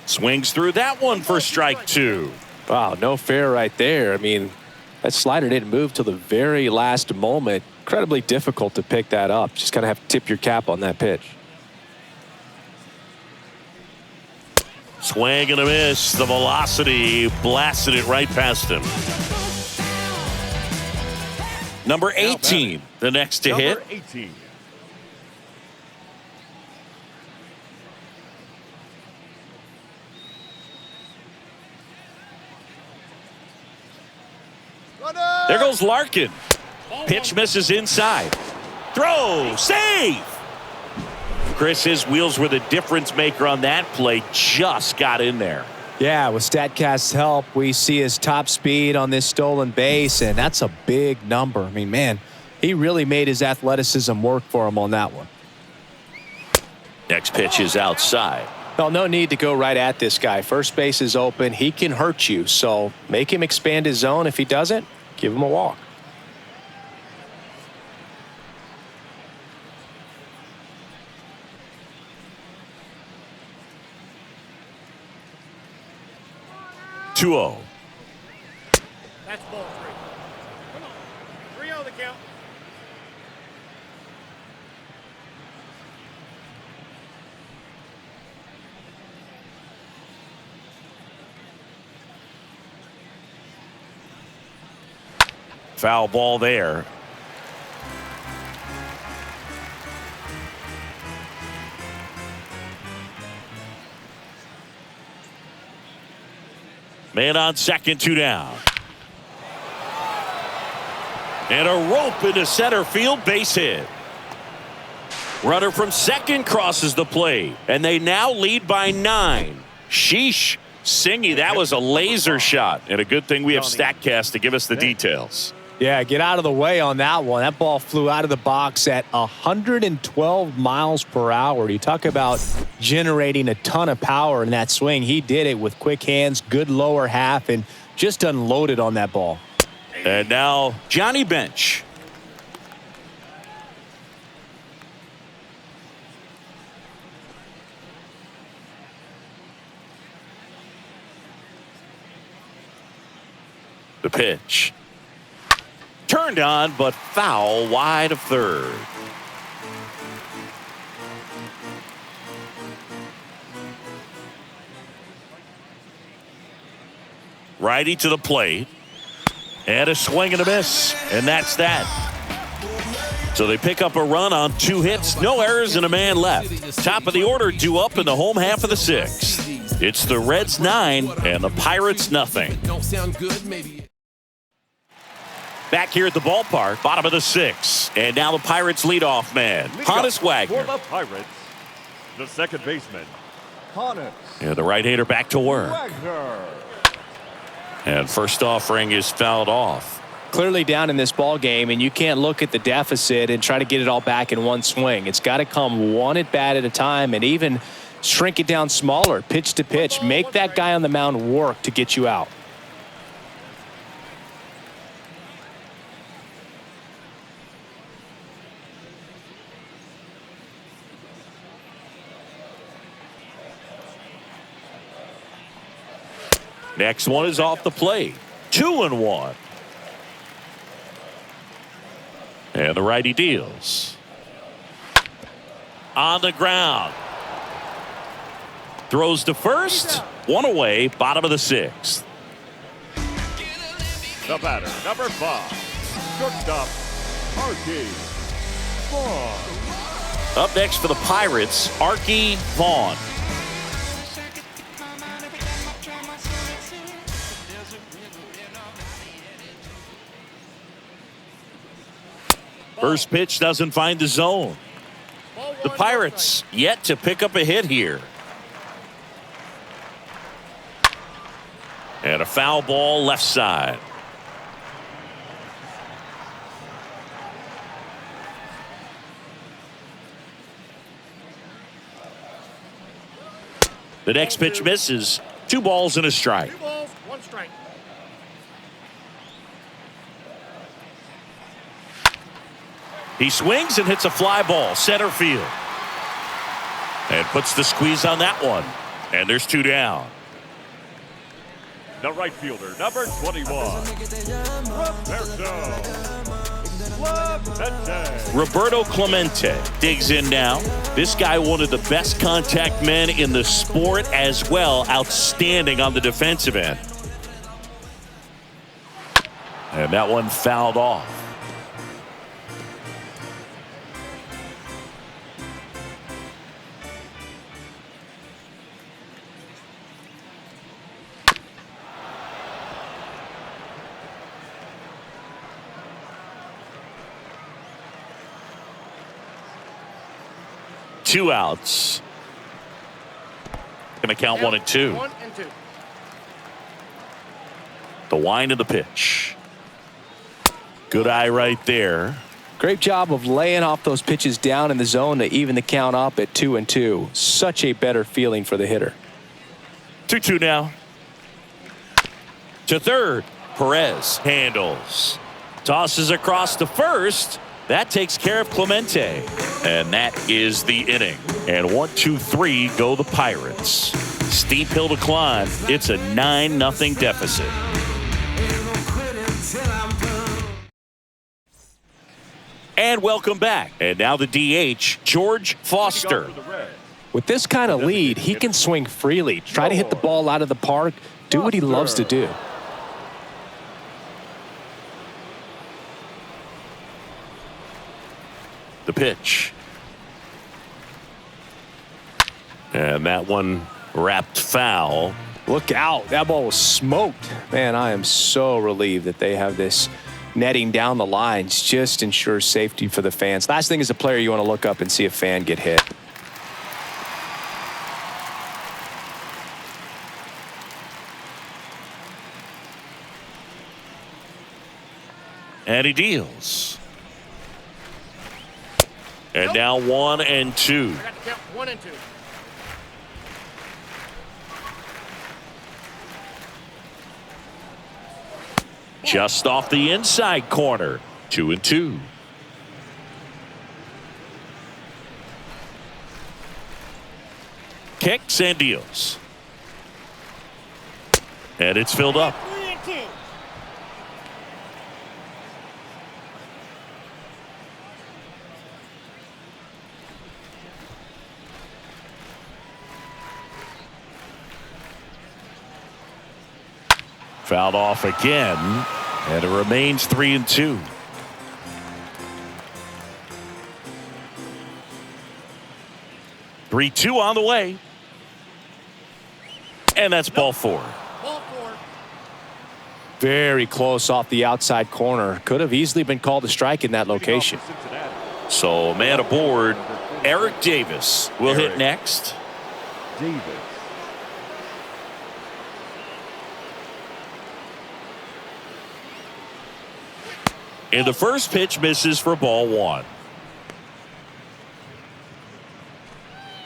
Swings through that one for strike 2. Wow, no fair right there. I mean, that slider didn't move till the very last moment. Incredibly difficult to pick that up. Just kind of have to tip your cap on that pitch. Swing and a miss. The velocity blasted it right past him. Number 18, the next to hit. Number 18. There goes Larkin. Pitch misses inside. Throw. Save. Chris, his wheels were the difference maker on that play. Just got in there. Yeah, with StatCast's help, we see his top speed on this stolen base, and that's a big number. I mean, man, he really made his athleticism work for him on that one. Next pitch is outside. Well, no need to go right at this guy. First base is open. He can hurt you, so make him expand his zone. If he doesn't, give him a walk. Two-0. That's ball 3. Come on. 3-0 the count. Foul ball there. Man on second, 2 down. And a rope into center field, base hit. Runner from second crosses the plate, and they now lead by 9. Sheesh. Singy, that was a laser shot, and a good thing we have StatCast to give us the details. Yeah, get out of the way on that one. That ball flew out of the box at 112 miles per hour. You talk about generating a ton of power in that swing. He did it with quick hands, good lower half, and just unloaded on that ball. And now Johnny Bench. The pitch. Turned on, but foul wide of third. Righty to the plate. And a swing and a miss. And that's that. So they pick up a run on 2 hits. No errors and a man left. Top of the order due up in the home half of the 6th. It's the Reds 9 and the Pirates nothing. Back here at the ballpark, bottom of the 6th. And now the Pirates leadoff man, Honus Wagner. For the Pirates, the second baseman, Honus. And the right-hander back to work. Wagner. And first offering is fouled off. Clearly down in this ball game, and you can't look at the deficit and try to get it all back in one swing. It's got to come one at bat at a time, and even shrink it down smaller, pitch to pitch. Make that guy on the mound work to get you out. Next one is off the plate. 2-1. And the righty deals. On the ground. Throws to first. 1 away, bottom of the 6th. The batter, number 5, shortstop, Archie Vaughn. Up next for the Pirates, Archie Vaughn. First pitch doesn't find the zone. The Pirates yet to pick up a hit here. And a foul ball left side. The next pitch misses. 2 balls and a strike. 2 balls, 1 strike. He swings and hits a fly ball center field. And puts the squeeze on that one. And there's 2 down. The right fielder, number 21, Roberto Clemente digs in now. This guy, one of the best contact men in the sport as well. Outstanding on the defensive end. And that one fouled off. 2 outs. Going to count 1 and 2. 1 and 2. The wind of the pitch. Good eye right there. Great job of laying off those pitches down in the zone to even the count up at 2 and 2. Such a better feeling for the hitter. 2-2 now. To third. Perez handles. Tosses across to first. That takes care of Clemente. And that is the inning. And 1, 2, 3 go the Pirates. Steep hill to climb. It's a 9-0 deficit. And welcome back. And now the DH, George Foster. With this kind of lead, he can swing freely, try to hit the ball out of the park, do what he loves to do. The pitch. And that one wrapped foul. Look out. That ball was smoked. Man, I am so relieved that they have this netting down the lines. Just ensures safety for the fans. Last thing as a player, you want to look up and see a fan get hit. And he deals. And now 1 and 2. I got to count 1 and 2. Just off the inside corner. 2 and 2. Kicks and deals. And it's filled up. 3 and 2. Fouled off again, and it remains 3 and 2. Three, 2 on the way. And that's ball 4. Ball 4. Very close off the outside corner. Could have easily been called a strike in that location. So man aboard. Eric Davis will hit next. Davis. And the first pitch misses for ball 1.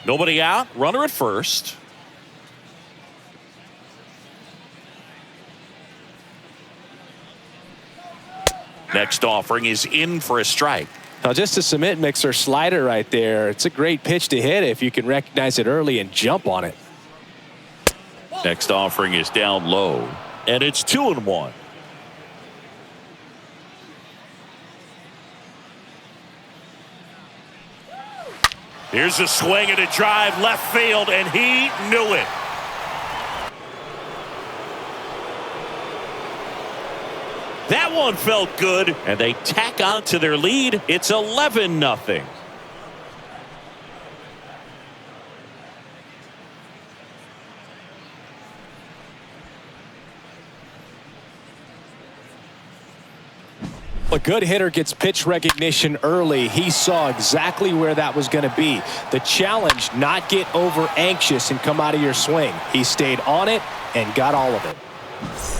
Nobody out. Runner at first. Next offering is in for a strike. Now just a cement mixer slider right there. It's a great pitch to hit if you can recognize it early and jump on it. Next offering is down low. And it's 2 and 1. Here's a swing and a drive left field, and he knew it. That one felt good, and they tack on to their lead. It's 11-0. A good hitter gets pitch recognition early. He saw exactly where that was going to be. The challenge, not get over anxious and come out of your swing. He stayed on it and got all of it.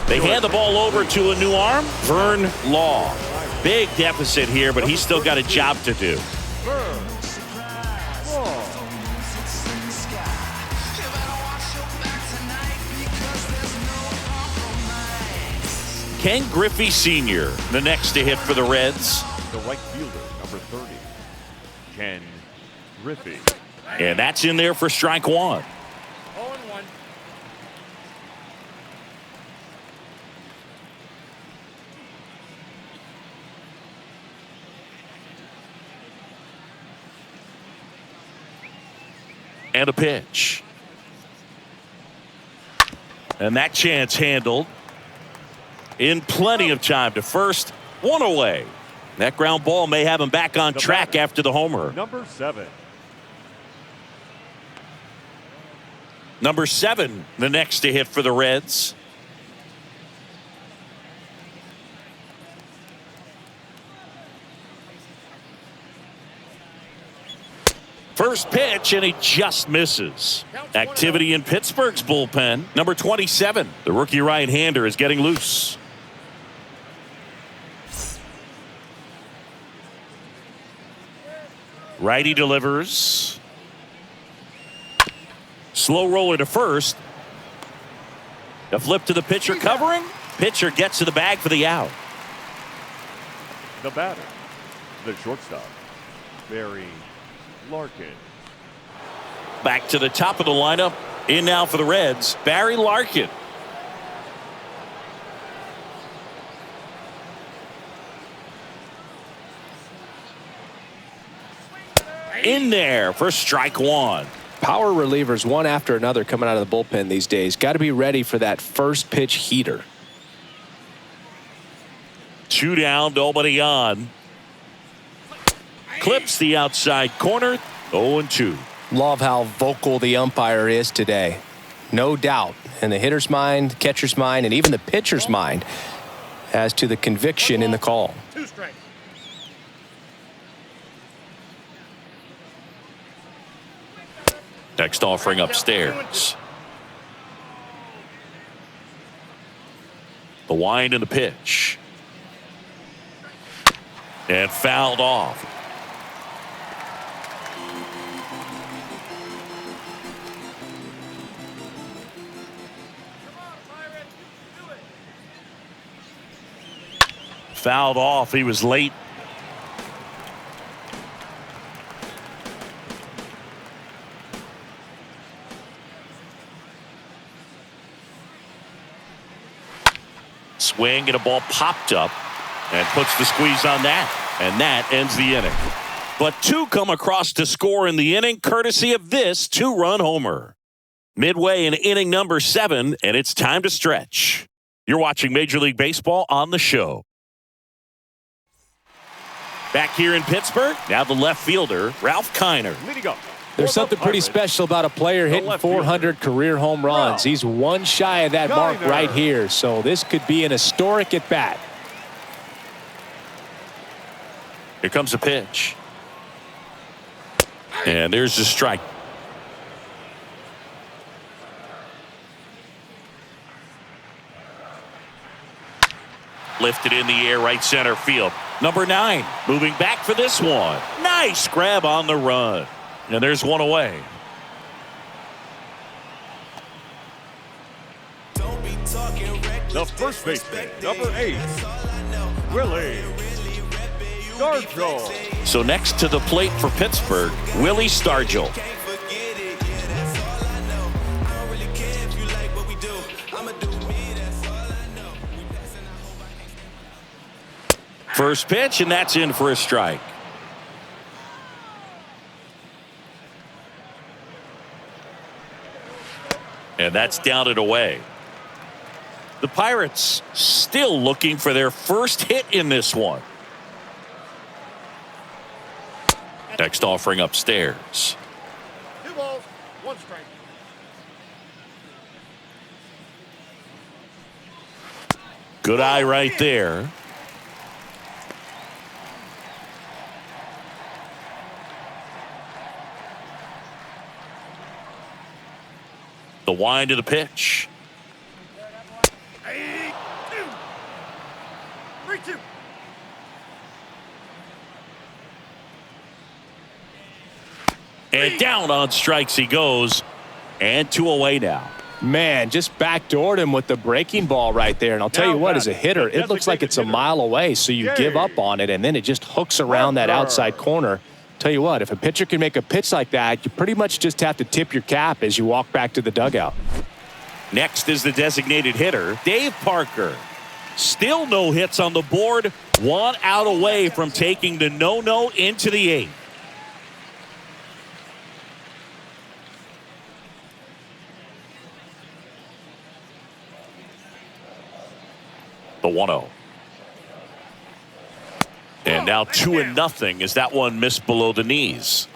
They hand the ball over to a new arm, Vern Law. Big deficit here, but he's still got a job to do. Ken Griffey Sr., the next to hit for the Reds. The right fielder, number 30, Ken Griffey. And that's in there for strike 1. 0 and 1. And a pitch. And that chance handled. In plenty of time to first. 1 away. That ground ball may have him back on track after the homer. Number 7. Number 7, the next to hit for the Reds. First pitch, and he just misses. Activity in Pittsburgh's bullpen. Number 27, the rookie right-hander, is getting loose. Righty delivers. Slow roller to first. A flip to the pitcher covering. Pitcher gets to the bag for the out. The batter, the shortstop, Barry Larkin. Back to the top of the lineup. In now for the Reds, Barry Larkin. In there for strike one. Power relievers one after another coming out of the bullpen these days. Got to be ready for that first pitch heater. 2 down, nobody on. Clips the outside corner. 0-2. Love how vocal the umpire is today. No doubt in the hitter's mind, catcher's mind, and even the pitcher's mind as to the conviction in the call. 2 strikes. Next offering upstairs. The wind and the pitch. And fouled off. Fouled off. He was late. Swing and a ball popped up and puts the squeeze on that. And that ends the inning. But 2 come across to score in the inning courtesy of this 2-run homer. Midway in inning number 7, and it's time to stretch. You're watching Major League Baseball on the show. Back here in Pittsburgh, now the left fielder, Ralph Kiner. Leading up. There's something pretty special about a player hitting 400 career home runs. He's one shy of that mark right here, so this could be an historic at bat. Here comes a pitch. And there's the strike. Lifted in the air, right center field. Number 9 moving back for this one. Nice grab on the run. And there's one away. The first baseman, number 8, Willie Stargell. So next to the plate for Pittsburgh, Willie Stargell. First pitch, and that's in for a strike. And that's down and away. The Pirates still looking for their first hit in this one. Next offering upstairs. 2 balls, 1 strike. Good eye right there. The wind of the pitch. 3-2. And down on strikes he goes. And 2 away now. Man, just backdoored him with the breaking ball right there. And I'll tell you what, as a hitter, it looks like it's a mile away, so you give up on it, and then it just hooks around that outside corner. Tell you what, if a pitcher can make a pitch like that, you pretty much just have to tip your cap as you walk back to the dugout. Next is the designated hitter, Dave Parker. Still no hits on the board. 1 out away from taking the no-no into the 8th. The 1-0. And now 2-0 as that one missed below the knees.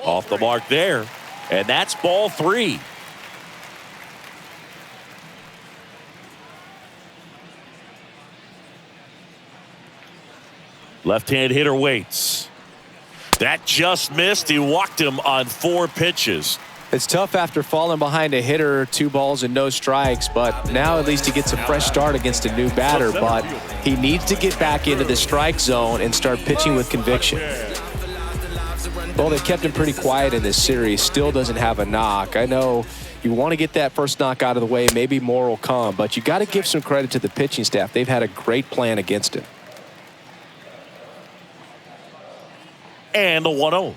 Off the mark there. And that's ball 3. Left-hand hitter waits. That just missed. He walked him on 4 pitches. It's tough after falling behind a hitter, 2 balls and no strikes, but now at least he gets a fresh start against a new batter, but he needs to get back into the strike zone and start pitching with conviction. Well, they kept him pretty quiet in this series. Still doesn't have a knock. I know you want to get that first knock out of the way. Maybe more will come, but you got to give some credit to the pitching staff. They've had a great plan against him. And the 1-0.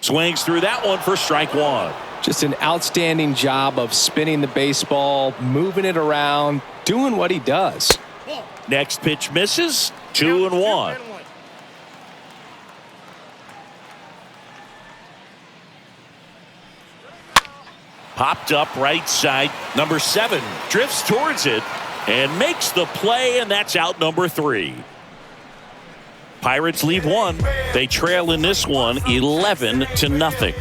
Swings through that one for strike 1. Just an outstanding job of spinning the baseball, moving it around, doing what he does. Next pitch misses. 2-1. Popped up right side. Number 7 drifts towards it and makes the play, and that's out number 3. Pirates lead 1. They trail in this one 11-0.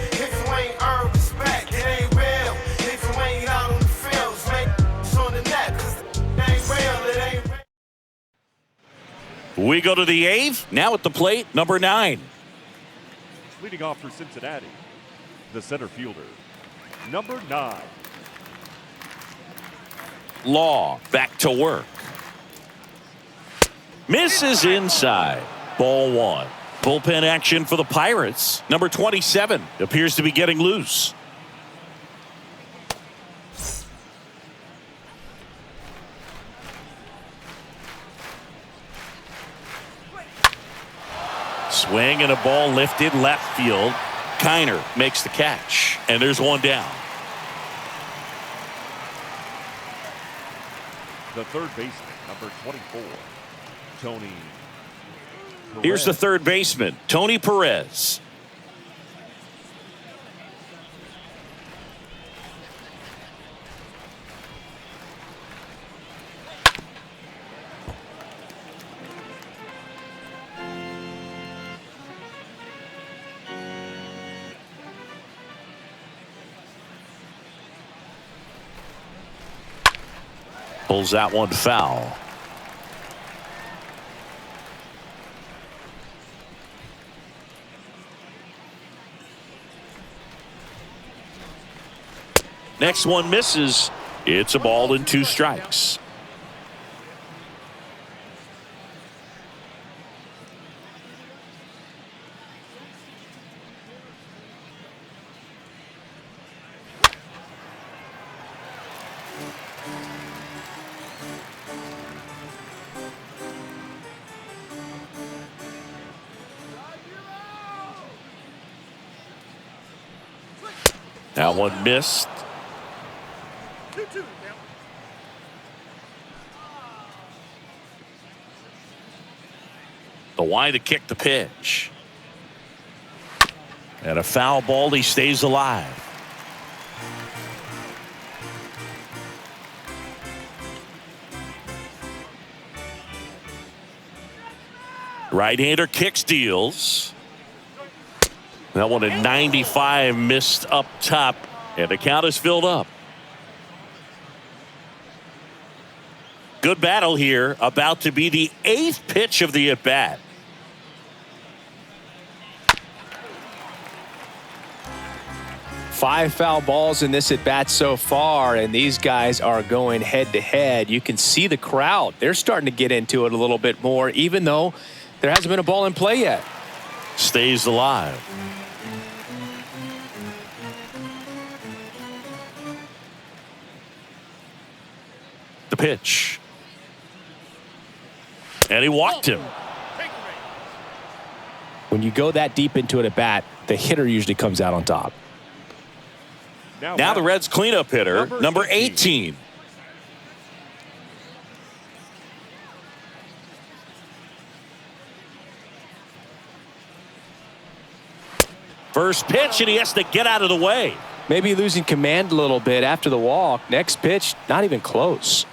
We go to the 8th. Now at the plate, number 9. Leading off for Cincinnati, the center fielder, number 9. Law back to work. Misses inside. Ball 1. Bullpen action for the Pirates. Number 27 appears to be getting loose. Swing and a ball lifted left field. Kiner makes the catch, and there's one down. The third baseman, number 24, Tony Perez. Here's the third baseman, Tony Perez. Pulls that one foul. Next one misses. It's a ball and 2 strikes. That one missed. 2-2 now. The wide to kick the pitch. And a foul ball. He stays alive. Right-hander kicks, deals. That one at 95 missed up top, and the count is filled up. Good battle here, about to be the 8th pitch of the at-bat. Five foul balls in this at-bat so far, and these guys are going head-to-head. You can see the crowd. They're starting to get into it a little bit more, even though there hasn't been a ball in play yet. Stays alive. The pitch. And he walked him. When you go that deep into it at bat, the hitter usually comes out on top. Now the Reds cleanup hitter, number 18. First pitch, and he has to get out of the way. Maybe losing command a little bit after the walk. Next pitch, not even close.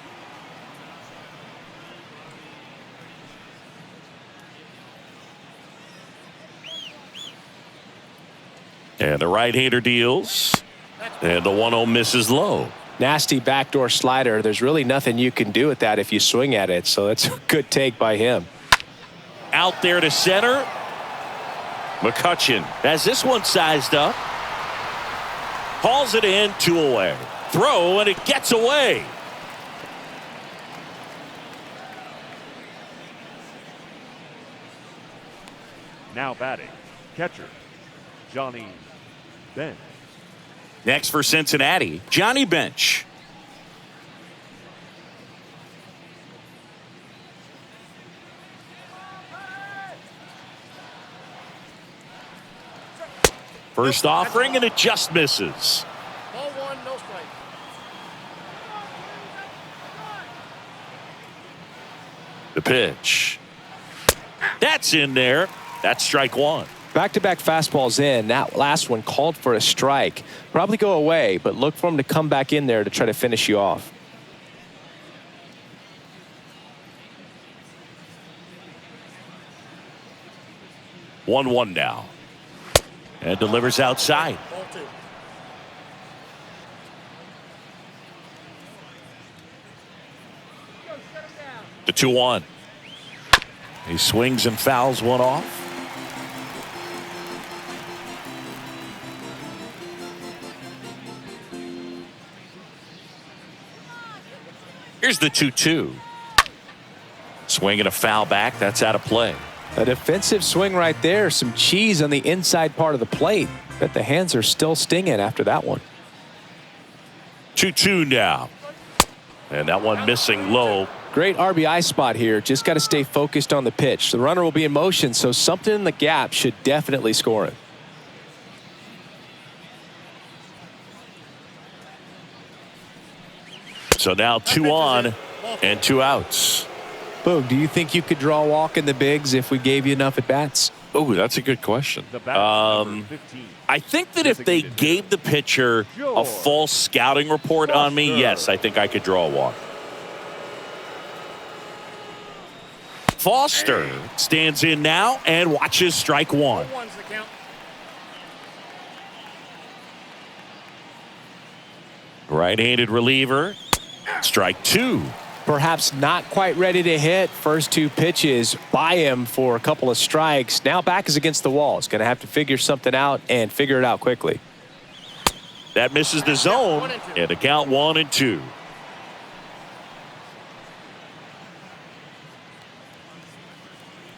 And the right-hander deals. And the 1-0 misses low. Nasty backdoor slider. There's really nothing you can do with that if you swing at it. So that's a good take by him. Out there to center. McCutcheon has this one sized up. Hauls it in, 2 away. Throw, and it gets away. Now batting, catcher, Johnny Bench. Next for Cincinnati, Johnny Bench. First offering, and it just misses. Ball 1, no strike. The pitch. That's in there. That's strike 1. Back-to-back fastballs in. That last one called for a strike. Probably go away, but look for him to come back in there to try to finish you off. One now. And delivers outside. Ball 2. The 2-1. He swings and fouls one off. Here's the 2-2. Swinging a foul back. That's out of play. A defensive swing right there. Some cheese on the inside part of the plate. Bet the hands are still stinging after that one. 2-2 now. And that one missing low. Great RBI spot here. Just got to stay focused on the pitch. The runner will be in motion, so something in the gap should definitely score it. So now 2 on and 2 outs. Boog, do you think you could draw a walk in the bigs if we gave you enough at bats? Oh, that's a good question. The batter, number 15. I think that if they gave the pitcher a false scouting report on me, yes, I think I could draw a walk. Foster stands in now and watches strike 1. 1's the count. Right-handed reliever. Strike 2. Perhaps not quite ready to hit. First 2 pitches by him for a couple of strikes. Now back is against the wall. He's going to have to figure something out and figure it out quickly. That misses the zone, and a count 1-2.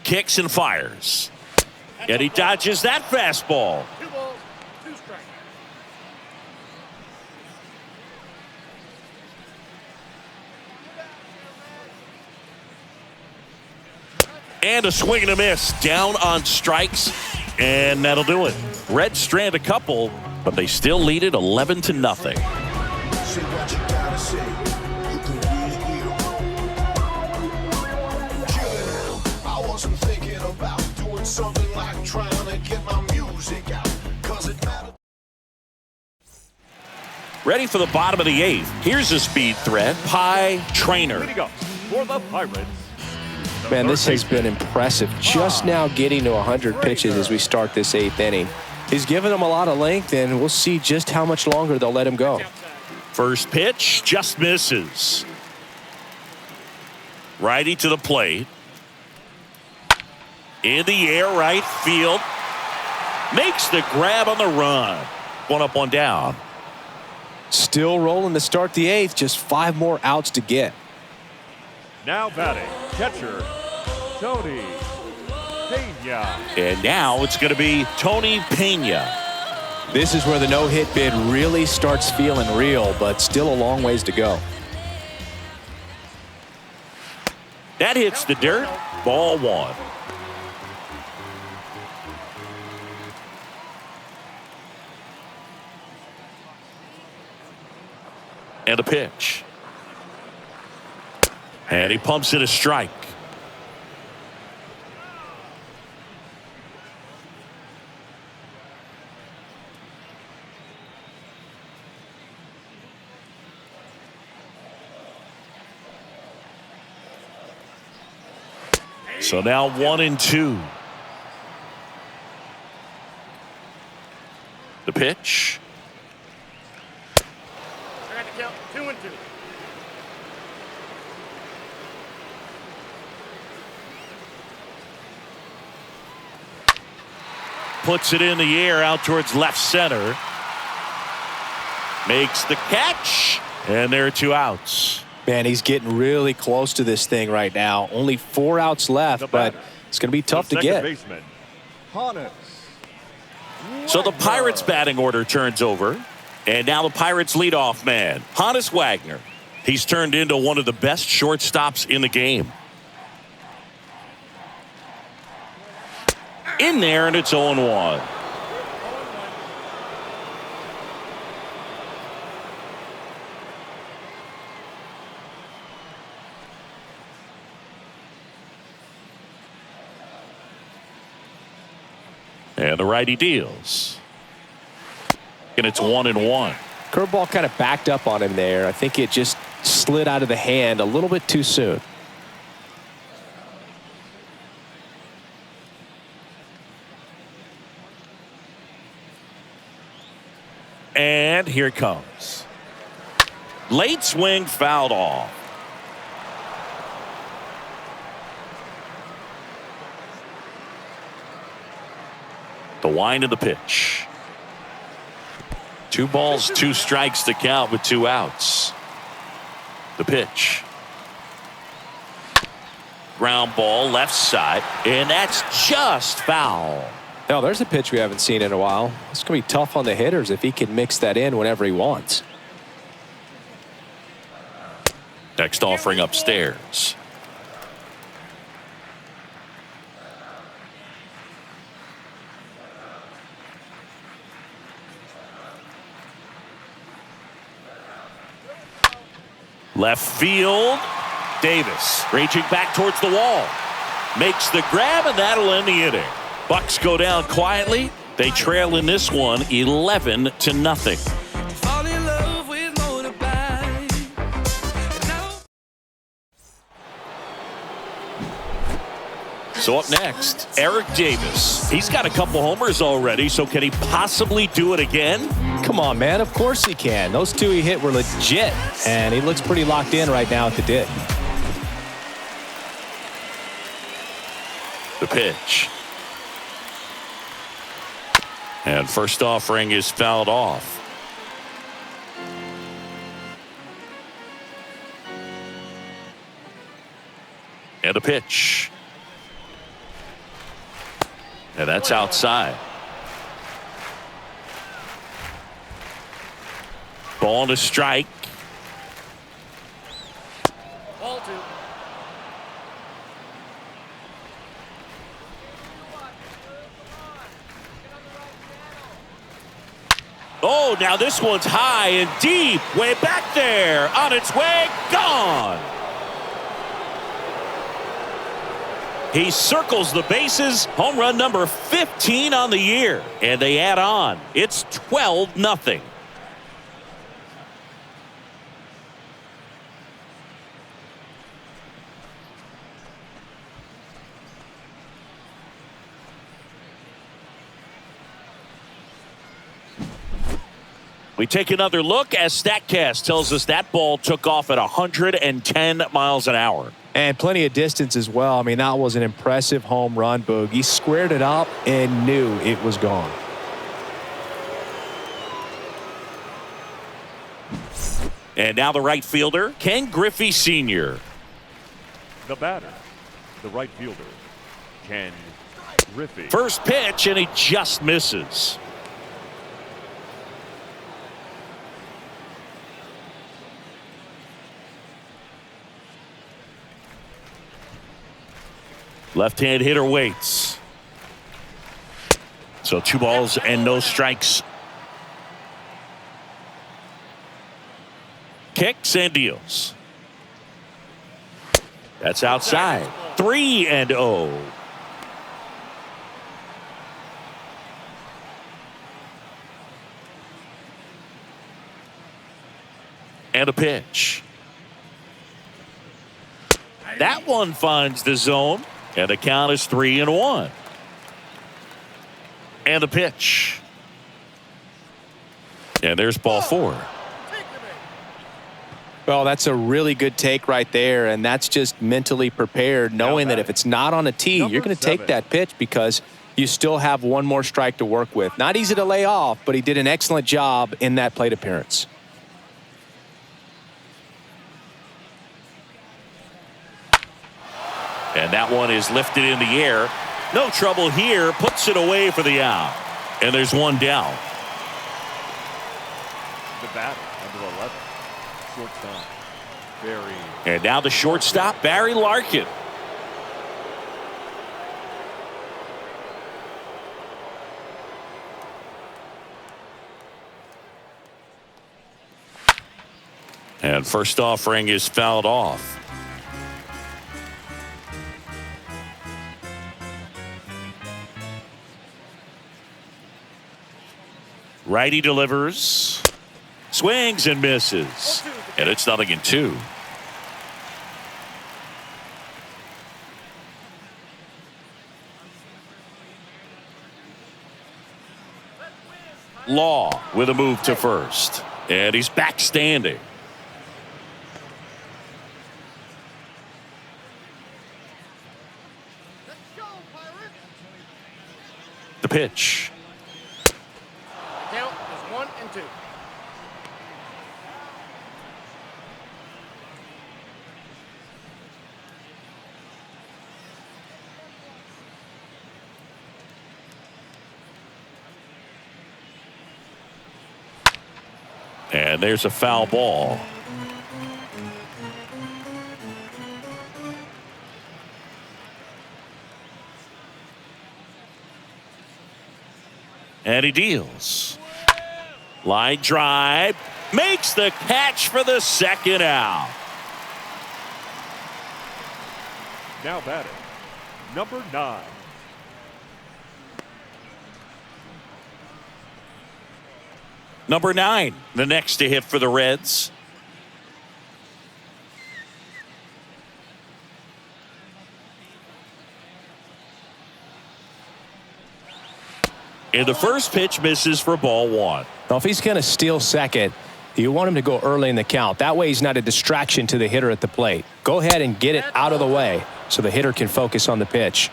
Kicks and fires. And he dodges that fastball. 2 balls, 2 strikes. And a swing and a miss. Down on strikes, and that'll do it. Reds strand a couple, but they still lead it 11-0. Say what you gotta say. You can read here. Chillin' out. I wasn't thinking about doing something like trying to get my music out. 'Cause it matters. Ready for the bottom of the 8th. Here's a speed threat. Pie Trainer. Leading up for the Pirates. Man, this has been impressive. Just now getting to 100 pitches as we start this 8th inning. He's given them a lot of length, and we'll see just how much longer they'll let him go. First pitch just misses. Righty to the plate. In the air, right field. Makes the grab on the run. 1 up, 1 down. Still rolling to start the 8th. Just 5 more outs to get. Now batting, catcher, Tony Pena. And now it's going to be Tony Pena. This is where the no-hit bid really starts feeling real, but still a long ways to go. That hits the dirt. Ball 1. And a pitch. And he pumps it a strike. So now 1-2. The pitch. I got the count. 2-2. puts it in the air out towards left center. Makes the catch, and there are 2 outs. Man, he's getting really close to this thing right now. Only 4 outs left, but it's going to be tough to get. Baseman, So the Pirates' batting order turns over, and now the Pirates' leadoff man, Honus Wagner. He's turned into one of the best shortstops in the game. In there, and it's 0-1. And the righty deals. And it's 1-1. Curveball kind of backed up on him there. I think it just slid out of the hand a little bit too soon. And here it comes. Late swing fouled off. The wind of the pitch. 2 balls, 2 strikes to count with 2 outs. The pitch. Ground ball left side, and that's just foul. Now, there's a pitch we haven't seen in a while. It's going to be tough on the hitters if he can mix that in whenever he wants. Next offering upstairs. Left field. Davis reaching back towards the wall. Makes the grab, and that'll end the inning. Bucks go down quietly. They trail in this one 11-0. So up next, Eric Davis. He's got a couple homers already, so can he possibly do it again? Come on, man. Of course he can. Those 2 he hit were legit, and he looks pretty locked in right now at the dick. The pitch. And first offering is fouled off. And the pitch. And that's outside. Ball to strike. Ball 2. Oh, now this one's high and deep. Way back there. On its way. Gone. He circles the bases. Home run number 15 on the year. And they add on. It's 12-0. We take another look as StatCast tells us that ball took off at 110 miles an hour. And plenty of distance as well. I mean, that was an impressive home run, Boog. He squared it up and knew it was gone. And now the right fielder, Ken Griffey Sr. The batter, the right fielder, Ken Griffey. First pitch, and he just misses. Left-hand hitter waits. So 2 balls and no strikes. Kicks and deals. That's outside. 3-0. And a pitch. That one finds the zone. And the count is 3-1. And the pitch. And there's ball 4. Well, that's a really good take right there, and that's just mentally prepared, knowing that if it's not on a tee, you're going to take that pitch because you still have one more strike to work with. Not easy to lay off, but he did an excellent job in that plate appearance. And that one is lifted in the air. No trouble here. Puts it away for the out. And there's one down. The batter, number 11, shortstop, Barry. And now the shortstop, Barry Larkin. And first offering is fouled off. Righty delivers. Swings and misses. And it's 0-2. Law with a move to first. And he's back standing. The pitch. Count is 1 and 2. And there's a foul ball. And he deals. Line drive. Makes the catch for the second out. Now batting, number 9. Number 9, the next to hit for the Reds. And the first pitch misses for ball 1. Now, if he's going to steal second, you want him to go early in the count. That way he's not a distraction to the hitter at the plate. Go ahead and get it out of the way so the hitter can focus on the pitch.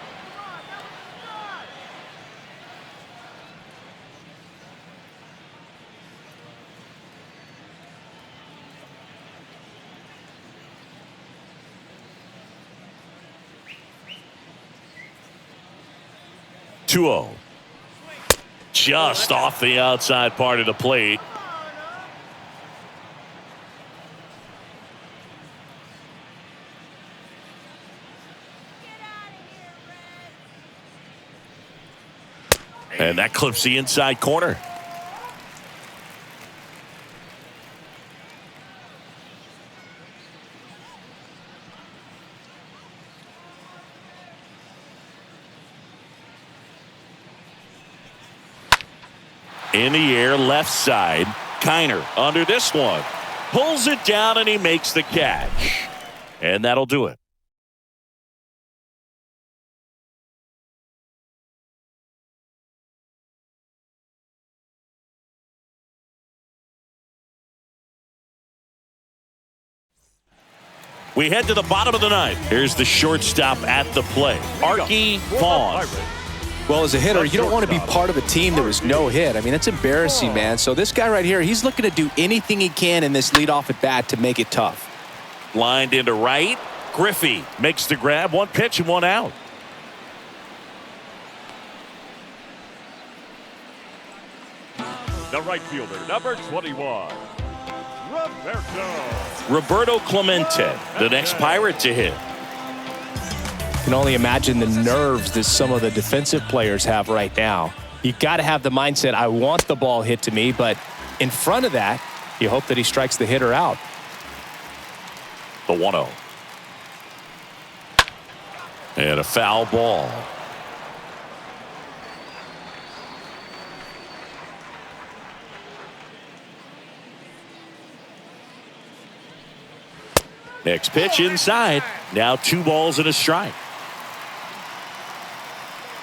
Just off the outside part of the plate. And that clips the inside corner. In the air, left side. Kiner under this one. Pulls it down and he makes the catch. And that'll do it. We head to the bottom of the ninth. Here's the shortstop at the plate, Arky Vaughn. Well, as a hitter, you don't want to be part of a team that was no hit. I mean, that's embarrassing, man. So this guy right here, he's looking to do anything he can in this leadoff at bat to make it tough. Lined into right. Griffey makes the grab. One pitch and one out. The right fielder, number 21, Roberto Clemente, the next Pirate to hit. Can only imagine the nerves that some of the defensive players have right now. You got to have the mindset, I want the ball hit to me, but in front of that, you hope that he strikes the hitter out. The 1-0. And a foul ball. Next pitch inside. Now 2 balls and a strike.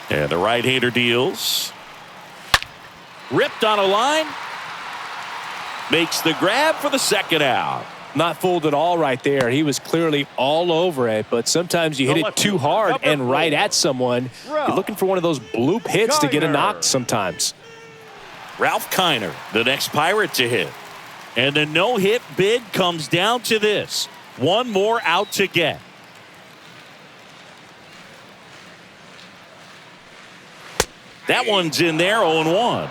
And the right-hander deals. Ripped on a line. Makes the grab for the second out. Not fooled at all right there. He was clearly all over it, but sometimes you hit it too hard and right at someone. You're looking for one of those bloop hits to get a knock sometimes. Ralph Kiner, the next Pirate to hit. And the no-hit bid comes down to this. One more out to get. That one's in there, 0-1.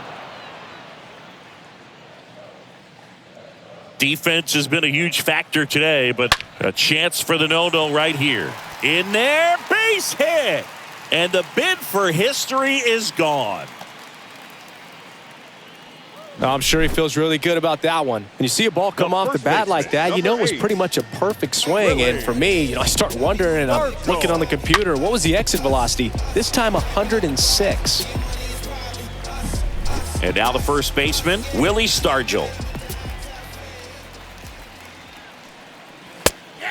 Defense has been a huge factor today, but a chance for the no-no right here. In there, base hit. And the bid for history is gone. I'm sure he feels really good about that one. When you see a ball come off the bat like that, you know it was pretty much a perfect swing. And for me, I start wondering, and I'm looking on the computer, what was the exit velocity? This time 106. And now the first baseman, Willie Stargell.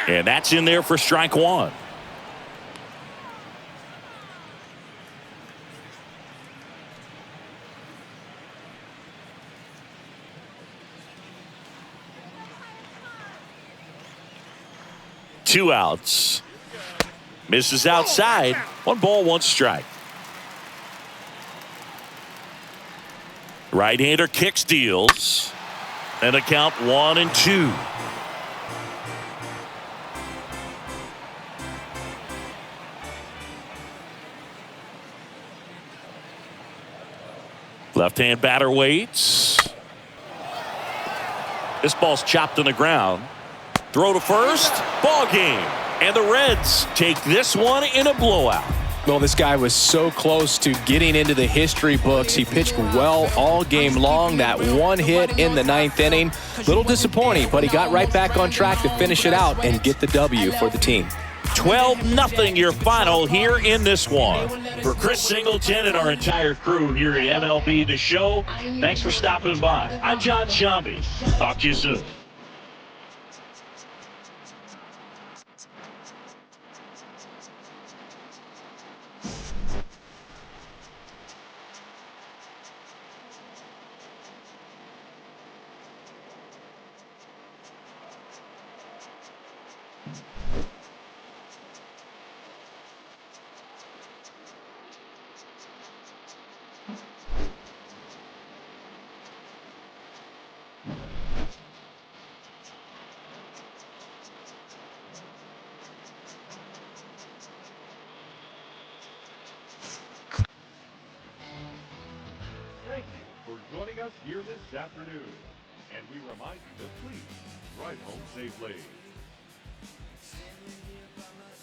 And that's in there for strike one. Two outs. Misses outside. 1 ball, 1 strike. Right-hander kicks, deals. And a count 1-2. Left-hand batter waits. This ball's chopped on the ground. Throw to first. Ball game. And the Reds take this one in a blowout. Well, this guy was so close to getting into the history books. He pitched well all game long. That one hit in the 9th inning. Little disappointing, but he got right back on track to finish it out and get the W for the team. 12-0 your final here in this one. For Chris Singleton and our entire crew here at MLB The Show, thanks for stopping by. I'm John Shambi. Talk to you soon. Thank you for joining us here this afternoon. And we remind you to please ride home safely.